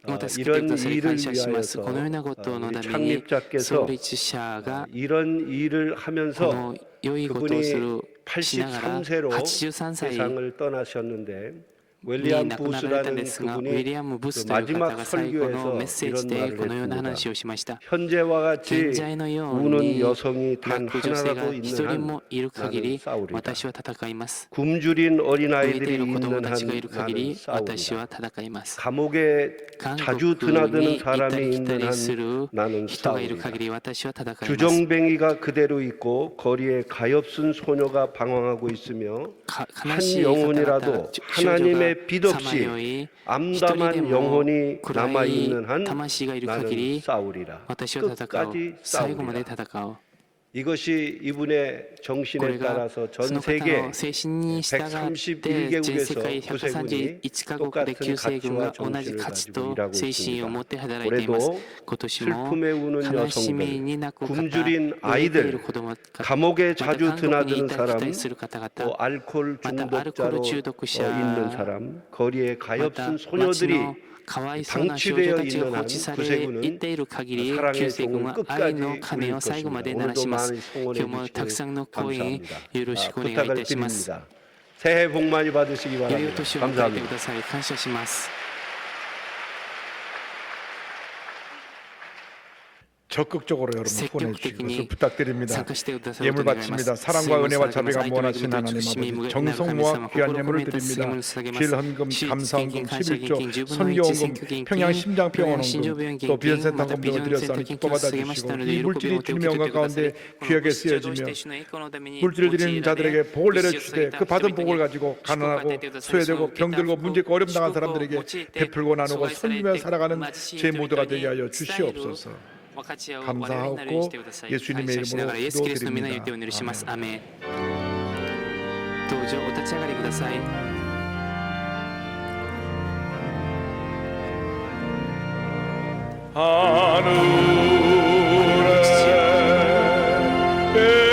を助けてくださり 이런 感謝します。 일을 このようなことの 우리 ために 창립자께서 創立者が 이런 일을 こ 하면서 の良いことをする 그분이 しながら 83세로 83歳 세상을 떠나셨는데 に 윌리엄 亡くなられたん 부스라는 ですが、ウィ 그분이 リアム・ブス 그 という方 마지막 が最後の 설교에서 メッセー 이런 ジで 말을 このような 했습니다. 話をしました。 현재와 같이 現在のよう 우는 に 여성이 단 亡く女性が 하나라도 一 있는 人も 한 いる限 나는 り 싸우리다. 私は戦います。 굶주린 飢えて 어린아이들이 いる子供 있는 たちがい 한 る限り 나는 私 싸우리다. は戦います。 감옥에 韓 자주 国に 드나드는 行った 사람이 り来た 있는 りす 한 る 나는 人がいる 싸우리다. 限り私は戦います。 주정뱅이가 그대로 있고 거리에 가엾은 소녀가 방황하고 있으며 悲 한 しい方々 영혼이라도 少女が 하나님의 빛 さま 없이 よい 암담한 영혼이 暗 남아 い 있는 한 魂がいる限 나는 り 싸우리라. 私は戦う。 끝까지 最後まで 싸우리라. 戦う。 이것이 이분의 こ 정신에 れが 따라서 そ 전 の方 세계 の精神に従って全世界 131개국에서 131カ国で救世軍が同じ価値と精神を持って働いています。 올해도 今年も 슬픔에 우는 悲しみ 여성들, に泣く方、 굶주린 飢えている 아이들, 子供、 감옥에 また 자주 韓国に 드나드는 いたり来た 사람, りする方々、 또 알코올 またアルコール 중독자로 中毒者 있는 사람, 거리에 また 가엾은 町 소녀들이 のかわいそうな少女たちが放置されている限り、救世軍は愛の鐘を最後まで鳴らします。今日もたくさんの講演よろしくお願いいたします。 새해 복 많이 받으시기 良いお 바랍니다. 年を迎えて 감사합니다. ください。感謝します。 적극적으로 여러분 후원해 주시는 것을 부탁드립니다. 参加してくださる 예물 ことを願います。 바칩니다. 사랑과 은혜와 자비가 무한하신 하나님 아버지 정성모아 귀한 예물을 드립니다. 길헌금, 감사헌금, 11조, 선교헌금, 평양 심장병원헌금, 또 비전센터 금등을 드려서 기뻐 받아주시고 이 물질이 주님의 영광 가운데 귀하게 쓰여지며 물질을 드리는 자들에게 복을 내려주시되 그 받은 복을 가지고 가난하고 소외되고 병들고 문제고 어려움 당한 사람들에게 베풀고 나누고 섬기며 살아가는 제 모두가 되게 하여 주시옵소서. 감사하고 예수님의 이름으로 기도드립니다. アメン。どうぞお立ち上がりください。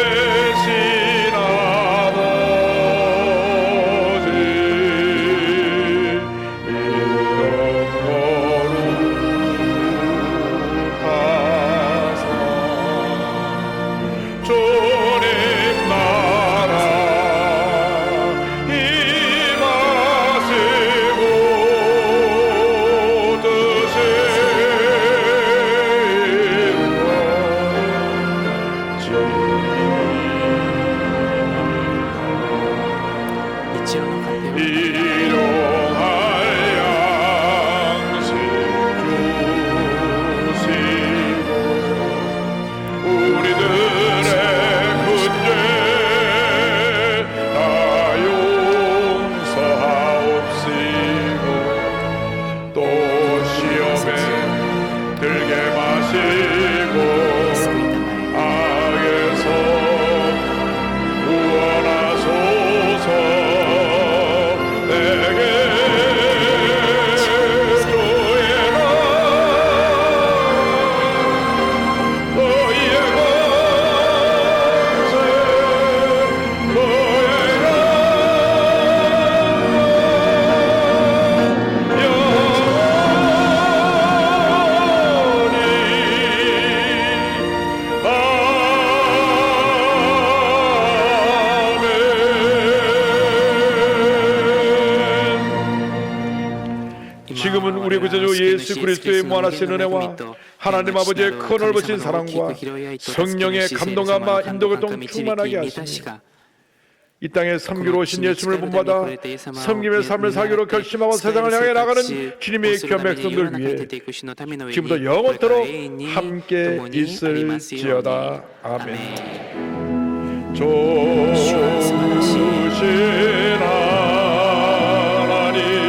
계신 아버지 이름 거룩하사 주님 나라 임하시고 뜻이 주 예수 그리스도의 무한하신 은혜와 하나님 아버지의 큰 넓으신 사랑과 성령의 감동과 인도교통 충만하게 하시니 이 땅에 섬기러 오신 예수님을 본받아 섬김의 삶을 살기로 결심하고 세상을 향해 나가는 주님의 귀한 백성들 위해 지금부터 영원토록 함께 있을지어다. 아멘. 좋으신 하나님,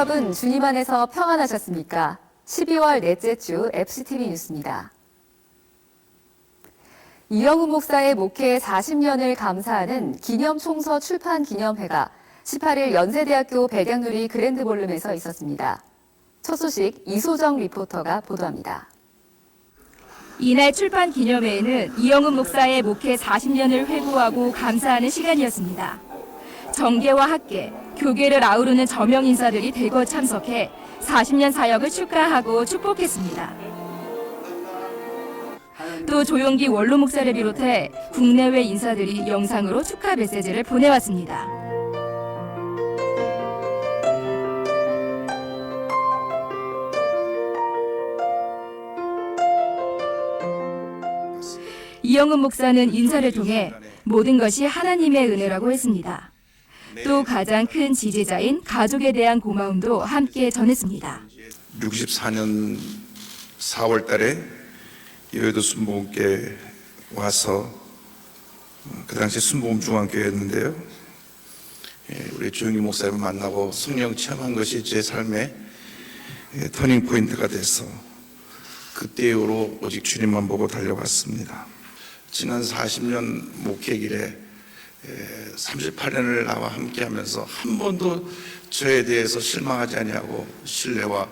여러분, 주님 안에서 평안하셨습니까? 12월 넷째 주 FCTV 뉴스입니다. 이영훈 목사의 목회 40년을 감사하는 기념총서 출판 기념회가 18일 연세대학교 백양누리 그랜드볼룸에서 있었습니다. 첫 소식 이소정 리포터가 보도합니다. 이날 출판 기념회에는 이영훈 목사의 목회 40년을 회고하고 감사하는 시간이었습니다. 정계와 학계, 교계를 아우르는 저명 인사들이 대거 참석해 40년 사역을 축하하고 축복했습니다. 또 조용기 원로 목사를 비롯해 국내외 인사들이 영상으로 축하 메시지를 보내왔습니다. 이영훈 목사는 인사를 통해 모든 것이 하나님의 은혜라고 했습니다. 또 가장 큰 지지자인 가족에 대한 고마움도 함께 전했습니다. 64년 4월 달에 여의도 순복음교회 와서 그 당시 순복음중앙교회였는데요. 우리 조영기 목사님을 만나고 성령 체험한 것이 제 삶의 터닝 포인트가 돼서 그때 이후로 오직 주님만 보고 달려갔습니다. 지난 40년 목회길에 38년을 나와 함께하면서 한 번도 저에 대해서 실망하지 아니하고 신뢰와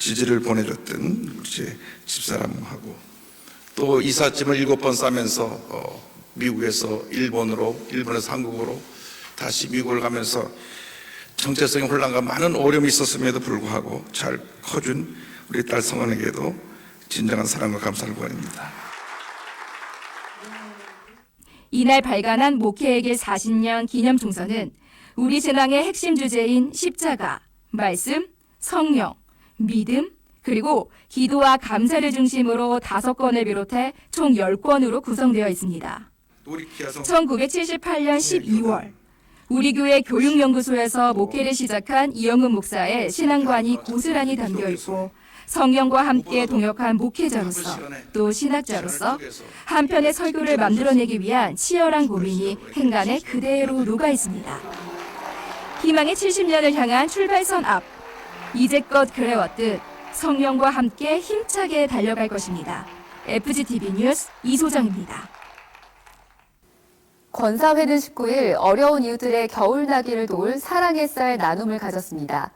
지지를 보내줬던 제 집사람하고 또 이삿짐을 7번 싸면서 미국에서 일본에서 한국으로 다시 미국을 가면서 정체성의 혼란과 많은 어려움이 있었음에도 불구하고 잘 커준 우리 딸 성원에게도 진정한 사랑과 감사를 보냅니다. 이날 발간한 목회의 길 40년 기념총서는 우리 신앙의 핵심 주제인 십자가, 말씀, 성령, 믿음, 그리고 기도와 감사를 중심으로 5권을 비롯해 총 10권으로 구성되어 있습니다. 1978년 12월 우리 교회 교육연구소에서 목회를 시작한 이영훈 목사의 신앙관이 고스란히 담겨 있고 성령과 함께 동역한 목회자로서 또 신학자로서 한 편의 설교를 만들어내기 위한 치열한 고민이 행간에 그대로 녹아 있습니다. 희망의 70년을 향한 출발선 앞, 이제껏 그래왔듯 성령과 함께 힘차게 달려갈 것입니다. FGTV 뉴스 이소정입니다. 권사회는 19일 어려운 이웃들의 겨울나기를 도울 사랑의 쌀 나눔을 가졌습니다.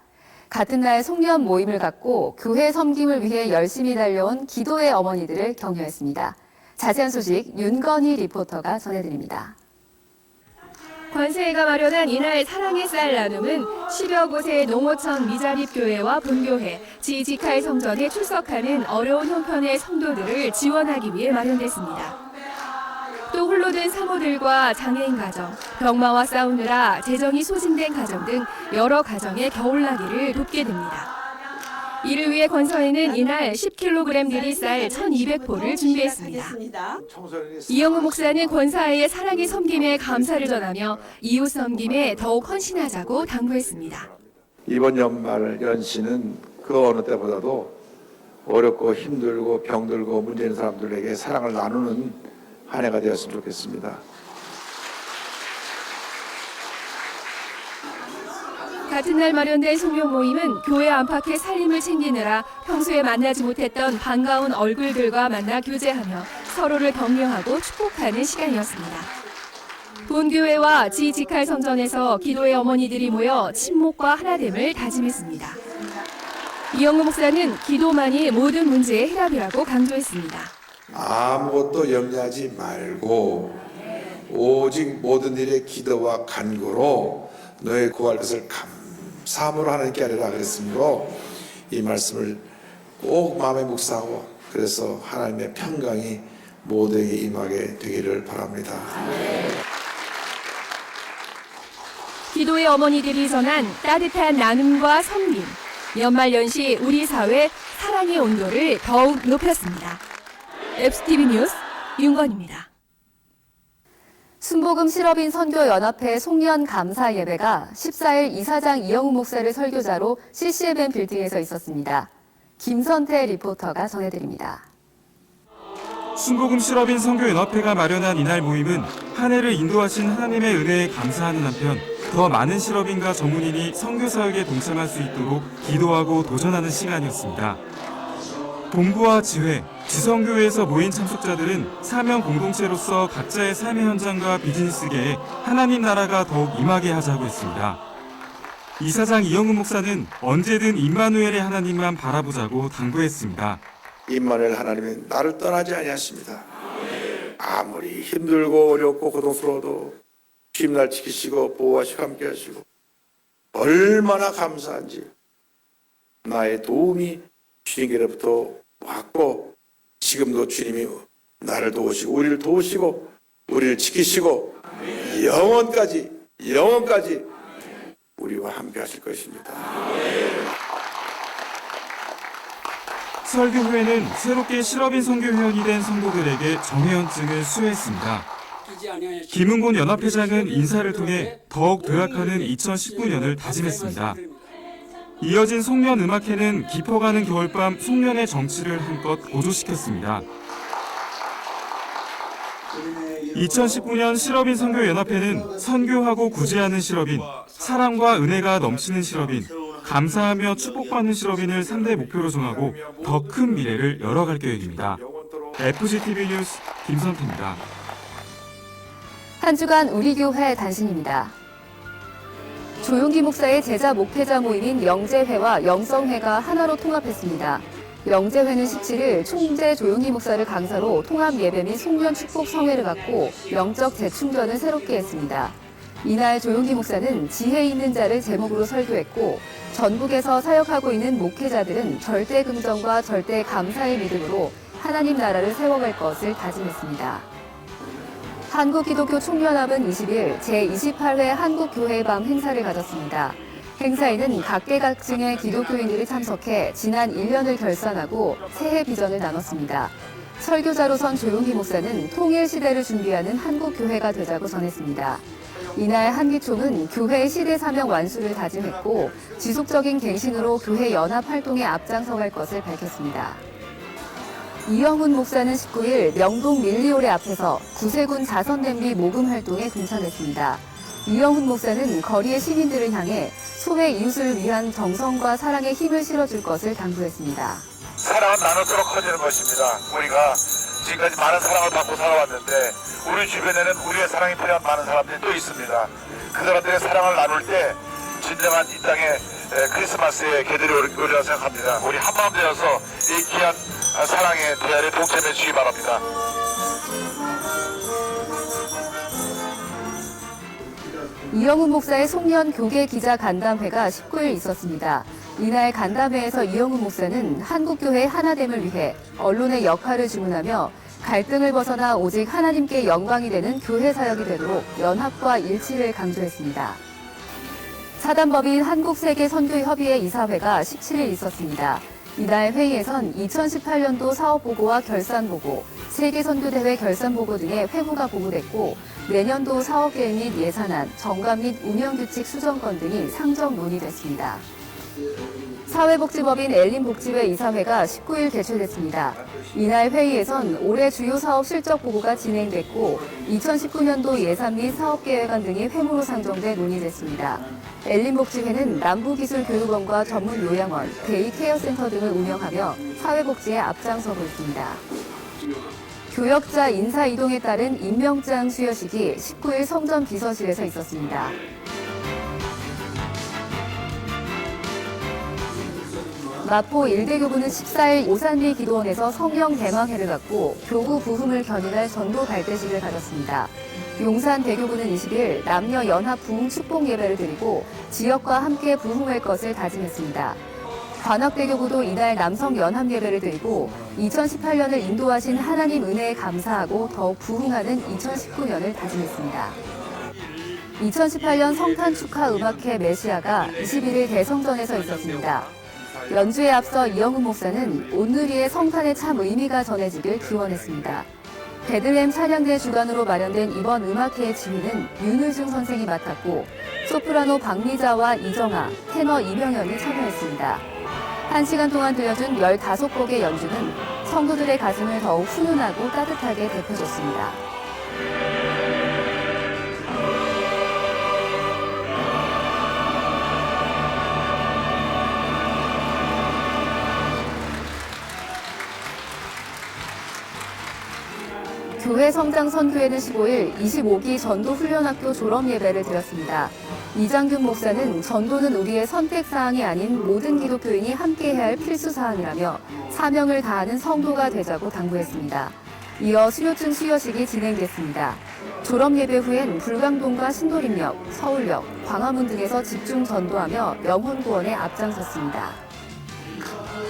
같은 날 송년 모임을 갖고 교회 섬김을 위해 열심히 달려온 기도의 어머니들을 격려했습니다. 자세한 소식 윤건희 리포터가 전해드립니다. 권사회가 마련한 이날 사랑의 쌀 나눔은 10여 곳의 농어촌 미자립교회와 본교회, 지지칼 성전에 출석하는 어려운 형편의 성도들을 지원하기 위해 마련됐습니다. 또 홀로 된 사모들과 장애인 가정, 병마와 싸우느라 재정이 소진된 가정 등 여러 가정의 겨울나기를 돕게 됩니다. 이를 위해 권사회는 이날 10kg 길이 쌀 1,200포를 준비했습니다. 이영훈 목사는 권사회의 사랑의 섬김에 감사를 전하며 이웃 섬김에 더욱 헌신하자고 당부했습니다. 이번 연시는 그 어느 때보다도 어렵고 힘들고 병들고 문제 있는 사람들에게 사랑을 나누는 한 해가 되었으면 좋겠습니다. 같은 날 마련된 송년 모임은 교회 안팎의 살림을 챙기느라 평소에 만나지 못했던 반가운 얼굴들과 만나 교제하며 서로를 격려하고 축복하는 시간이었습니다. 본교회와 지지칼 성전에서 기도의 어머니들이 모여 친목과 하나됨을 다짐했습니다. 이영훈 목사는 기도만이 모든 문제의 해답이라고 강조했습니다. 아무것도 염려하지 말고 오직 모든 일에 기도와 간구로 너의 구할 것을 감사함으로 하나님께 아뢰라 그랬으므로 이 말씀을 꼭 마음에 묵상하고 그래서 하나님의 평강이 모두에게 임하게 되기를 바랍니다. 기도의 어머니들이 전한 따뜻한 나눔과 섬김, 연말연시 우리 사회 사랑의 온도를 더욱 높였습니다. FCTV 뉴스 윤건입니다. 순복음 실업인 선교연합회 송년 감사 예배가 14일 이사장 이영훈 목사를 설교자로 CCMN 빌딩에서 있었습니다. 김선태 리포터가 전해드립니다. 순복음 실업인 선교연합회가 마련한 이날 모임은 한 해를 인도하신 하나님의 은혜에 감사하는 한편 더 많은 실업인과 전문인이 선교 사역에 동참할 수 있도록 기도하고 도전하는 시간이었습니다. 본부와 지회, 지성교회에서 모인 참석자들은 사명 공동체로서 각자의 삶의 현장과 비즈니스계에 하나님 나라가 더욱 임하게 하자고 했습니다. 이사장 이영훈 목사는 언제든 임마누엘의 하나님만 바라보자고 당부했습니다. 임마누엘 하나님은 나를 떠나지 아니하십니다. 아무리 힘들고 어렵고 고통스러워도 주님 날 지키시고 보호하시고 함께 하시고 얼마나 감사한지 나의 도움이 주님께로부터 왔고 지금도 주님이 나를 도우시고 우리를 도우시고 우리를 지키시고 영원까지 우리와 함께 하실 것입니다. 설교회는 새롭게 실업인 선교회원이 된 성도들에게 정회원증을 수여했습니다. 김은곤 연합회장은 인사를 통해 더욱 도약하는 2019년을 다짐했습니다. 이어진 송년 음악회는 깊어가는 겨울밤 송년의 정치를 한껏 고조시켰습니다. 2019년 실업인 선교연합회는 선교하고 구제하는 실업인, 사랑과 은혜가 넘치는 실업인, 감사하며 축복받는 실업인을 3대 목표로 정하고 더 큰 미래를 열어갈 계획입니다. FGTV 뉴스 김선태입니다. 한 주간 우리 교회 단신입니다. 조용기 목사의 제자 목회자 모임인 영재회와 영성회가 하나로 통합했습니다. 영재회는 17일 총재 조용기 목사를 강사로 통합 예배 및 송년 축복 성회를 갖고 영적 재충전을 새롭게 했습니다. 이날 조용기 목사는 지혜 있는 자를 제목으로 설교했고 전국에서 사역하고 있는 목회자들은 절대 긍정과 절대 감사의 믿음으로 하나님 나라를 세워갈 것을 다짐했습니다. 한국기독교 총연합은 20일 제28회 한국교회의 밤 행사를 가졌습니다. 행사에는 각계각층의 기독교인들이 참석해 지난 1년을 결산하고 새해 비전을 나눴습니다. 설교자로선 조용기 목사는 통일 시대를 준비하는 한국교회가 되자고 전했습니다. 이날 한기총은 교회의 시대 사명 완수를 다짐했고 지속적인 갱신으로 교회 연합 활동에 앞장서갈 것을 밝혔습니다. 이영훈 목사는 19일 명동 밀리오레 앞에서 구세군 자선냄비 모금 활동에 동참했습니다. 이영훈 목사는 거리의 시민들을 향해 소외 이웃을 위한 정성과 사랑의 힘을 실어줄 것을 당부했습니다. 사랑은 나눌수록 커지는 것입니다. 우리가 지금까지 많은 사랑을 받고 살아왔는데 우리 주변에는 우리의 사랑이 필요한 많은 사람들이 또 있습니다. 그 사람들의 사랑을 나눌 때 진정한 이 땅의 크리스마스의 계절이 오리라고 생각합니다. 우리 한마음 되어서 이 귀한 사랑의 대화에 동참해 주시기 바랍니다. 이영훈 목사의 송년 교계 기자 간담회가 19일 있었습니다. 이날 간담회에서 이영훈 목사는 한국교회의 하나됨을 위해 언론의 역할을 주문하며 갈등을 벗어나 오직 하나님께 영광이 되는 교회 사역이 되도록 연합과 일치를 강조했습니다. 사단법인 한국세계선교협의회 이사회가 17일 있었습니다. 이날 회의에선 2018년도 사업보고와 결산보고, 세계선교대회 결산보고 등의 회부가 보고됐고 내년도 사업계획 및 예산안, 정관 및 운영규칙 수정권 등이 상정 논의됐습니다. 사회복지법인 엘린복지회 이사회가 19일 개최됐습니다. 이날 회의에선 올해 주요 사업 실적 보고가 진행됐고 2019년도 예산 및 사업계획안 등이 회무로 상정돼 논의됐습니다. 엘린복지회는 남부기술교육원과 전문요양원, 데이케어센터 등을 운영하며 사회복지에 앞장서고 있습니다. 교역자 인사 이동에 따른 임명장 수여식이 19일 성전 비서실에서 있었습니다. 마포 일대교구는 14일 오산리 기도원에서 성령 대망회를 갖고 교구 부흥을 견인할 전도 발대식을 가졌습니다. 용산 대교구는 20일 남녀 연합 부흥 축복 예배를 드리고 지역과 함께 부흥할 것을 다짐했습니다. 관악대교구도 이날 남성 연합 예배를 드리고 2018년을 인도하신 하나님 은혜에 감사하고 더욱 부흥하는 2019년을 다짐했습니다. 2018년 성탄 축하 음악회 메시아가 21일 대성전에서 있었습니다. 연주에 앞서 이영훈 목사는 온누리의 성탄의 참 의미가 전해지길 기원했습니다. 베들레헴 찬양대 주관으로 마련된 이번 음악회의 지휘는 윤의중 선생이 맡았고 소프라노 박미자와 이정아, 테너 이병현이 참여했습니다. 1시간 동안 들려준 15곡의 연주는 성도들의 가슴을 더욱 훈훈하고 따뜻하게 데펴줬습니다. 교회 성장 선교회는 15일 25기 전도 훈련학교 졸업 예배를 드렸습니다. 이장균 목사는 전도는 우리의 선택사항이 아닌 모든 기독교인이 함께해야 할 필수사항이라며 사명을 다하는 성도가 되자고 당부했습니다. 이어 수료증 수여식이 진행됐습니다. 졸업 예배 후엔 불광동과 신도림역, 서울역, 광화문 등에서 집중 전도하며 영혼 구원에 앞장섰습니다.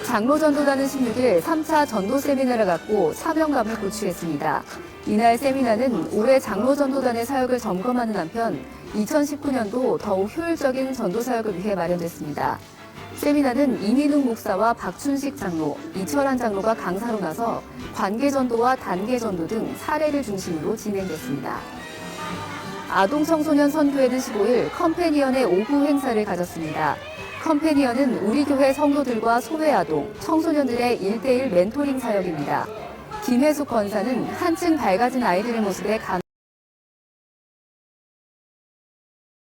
장로전도단은 16일 3차 전도 세미나를 갖고 사명감을 고취했습니다. 이날 세미나는 올해 장로전도단의 사역을 점검하는 한편 2019년도 더욱 효율적인 전도 사역을 위해 마련됐습니다. 세미나는 이민웅 목사와 박춘식 장로, 이철한 장로가 강사로 나서 관계전도와 단계전도 등 사례를 중심으로 진행됐습니다. 아동청소년 선교회는 15일 컴패니언의 오후 행사를 가졌습니다. 컴패니언은 우리 교회 성도들과 소외아동, 청소년들의 1:1 멘토링 사역입니다. 김혜숙 권사는 한층 밝아진 아이들의 모습에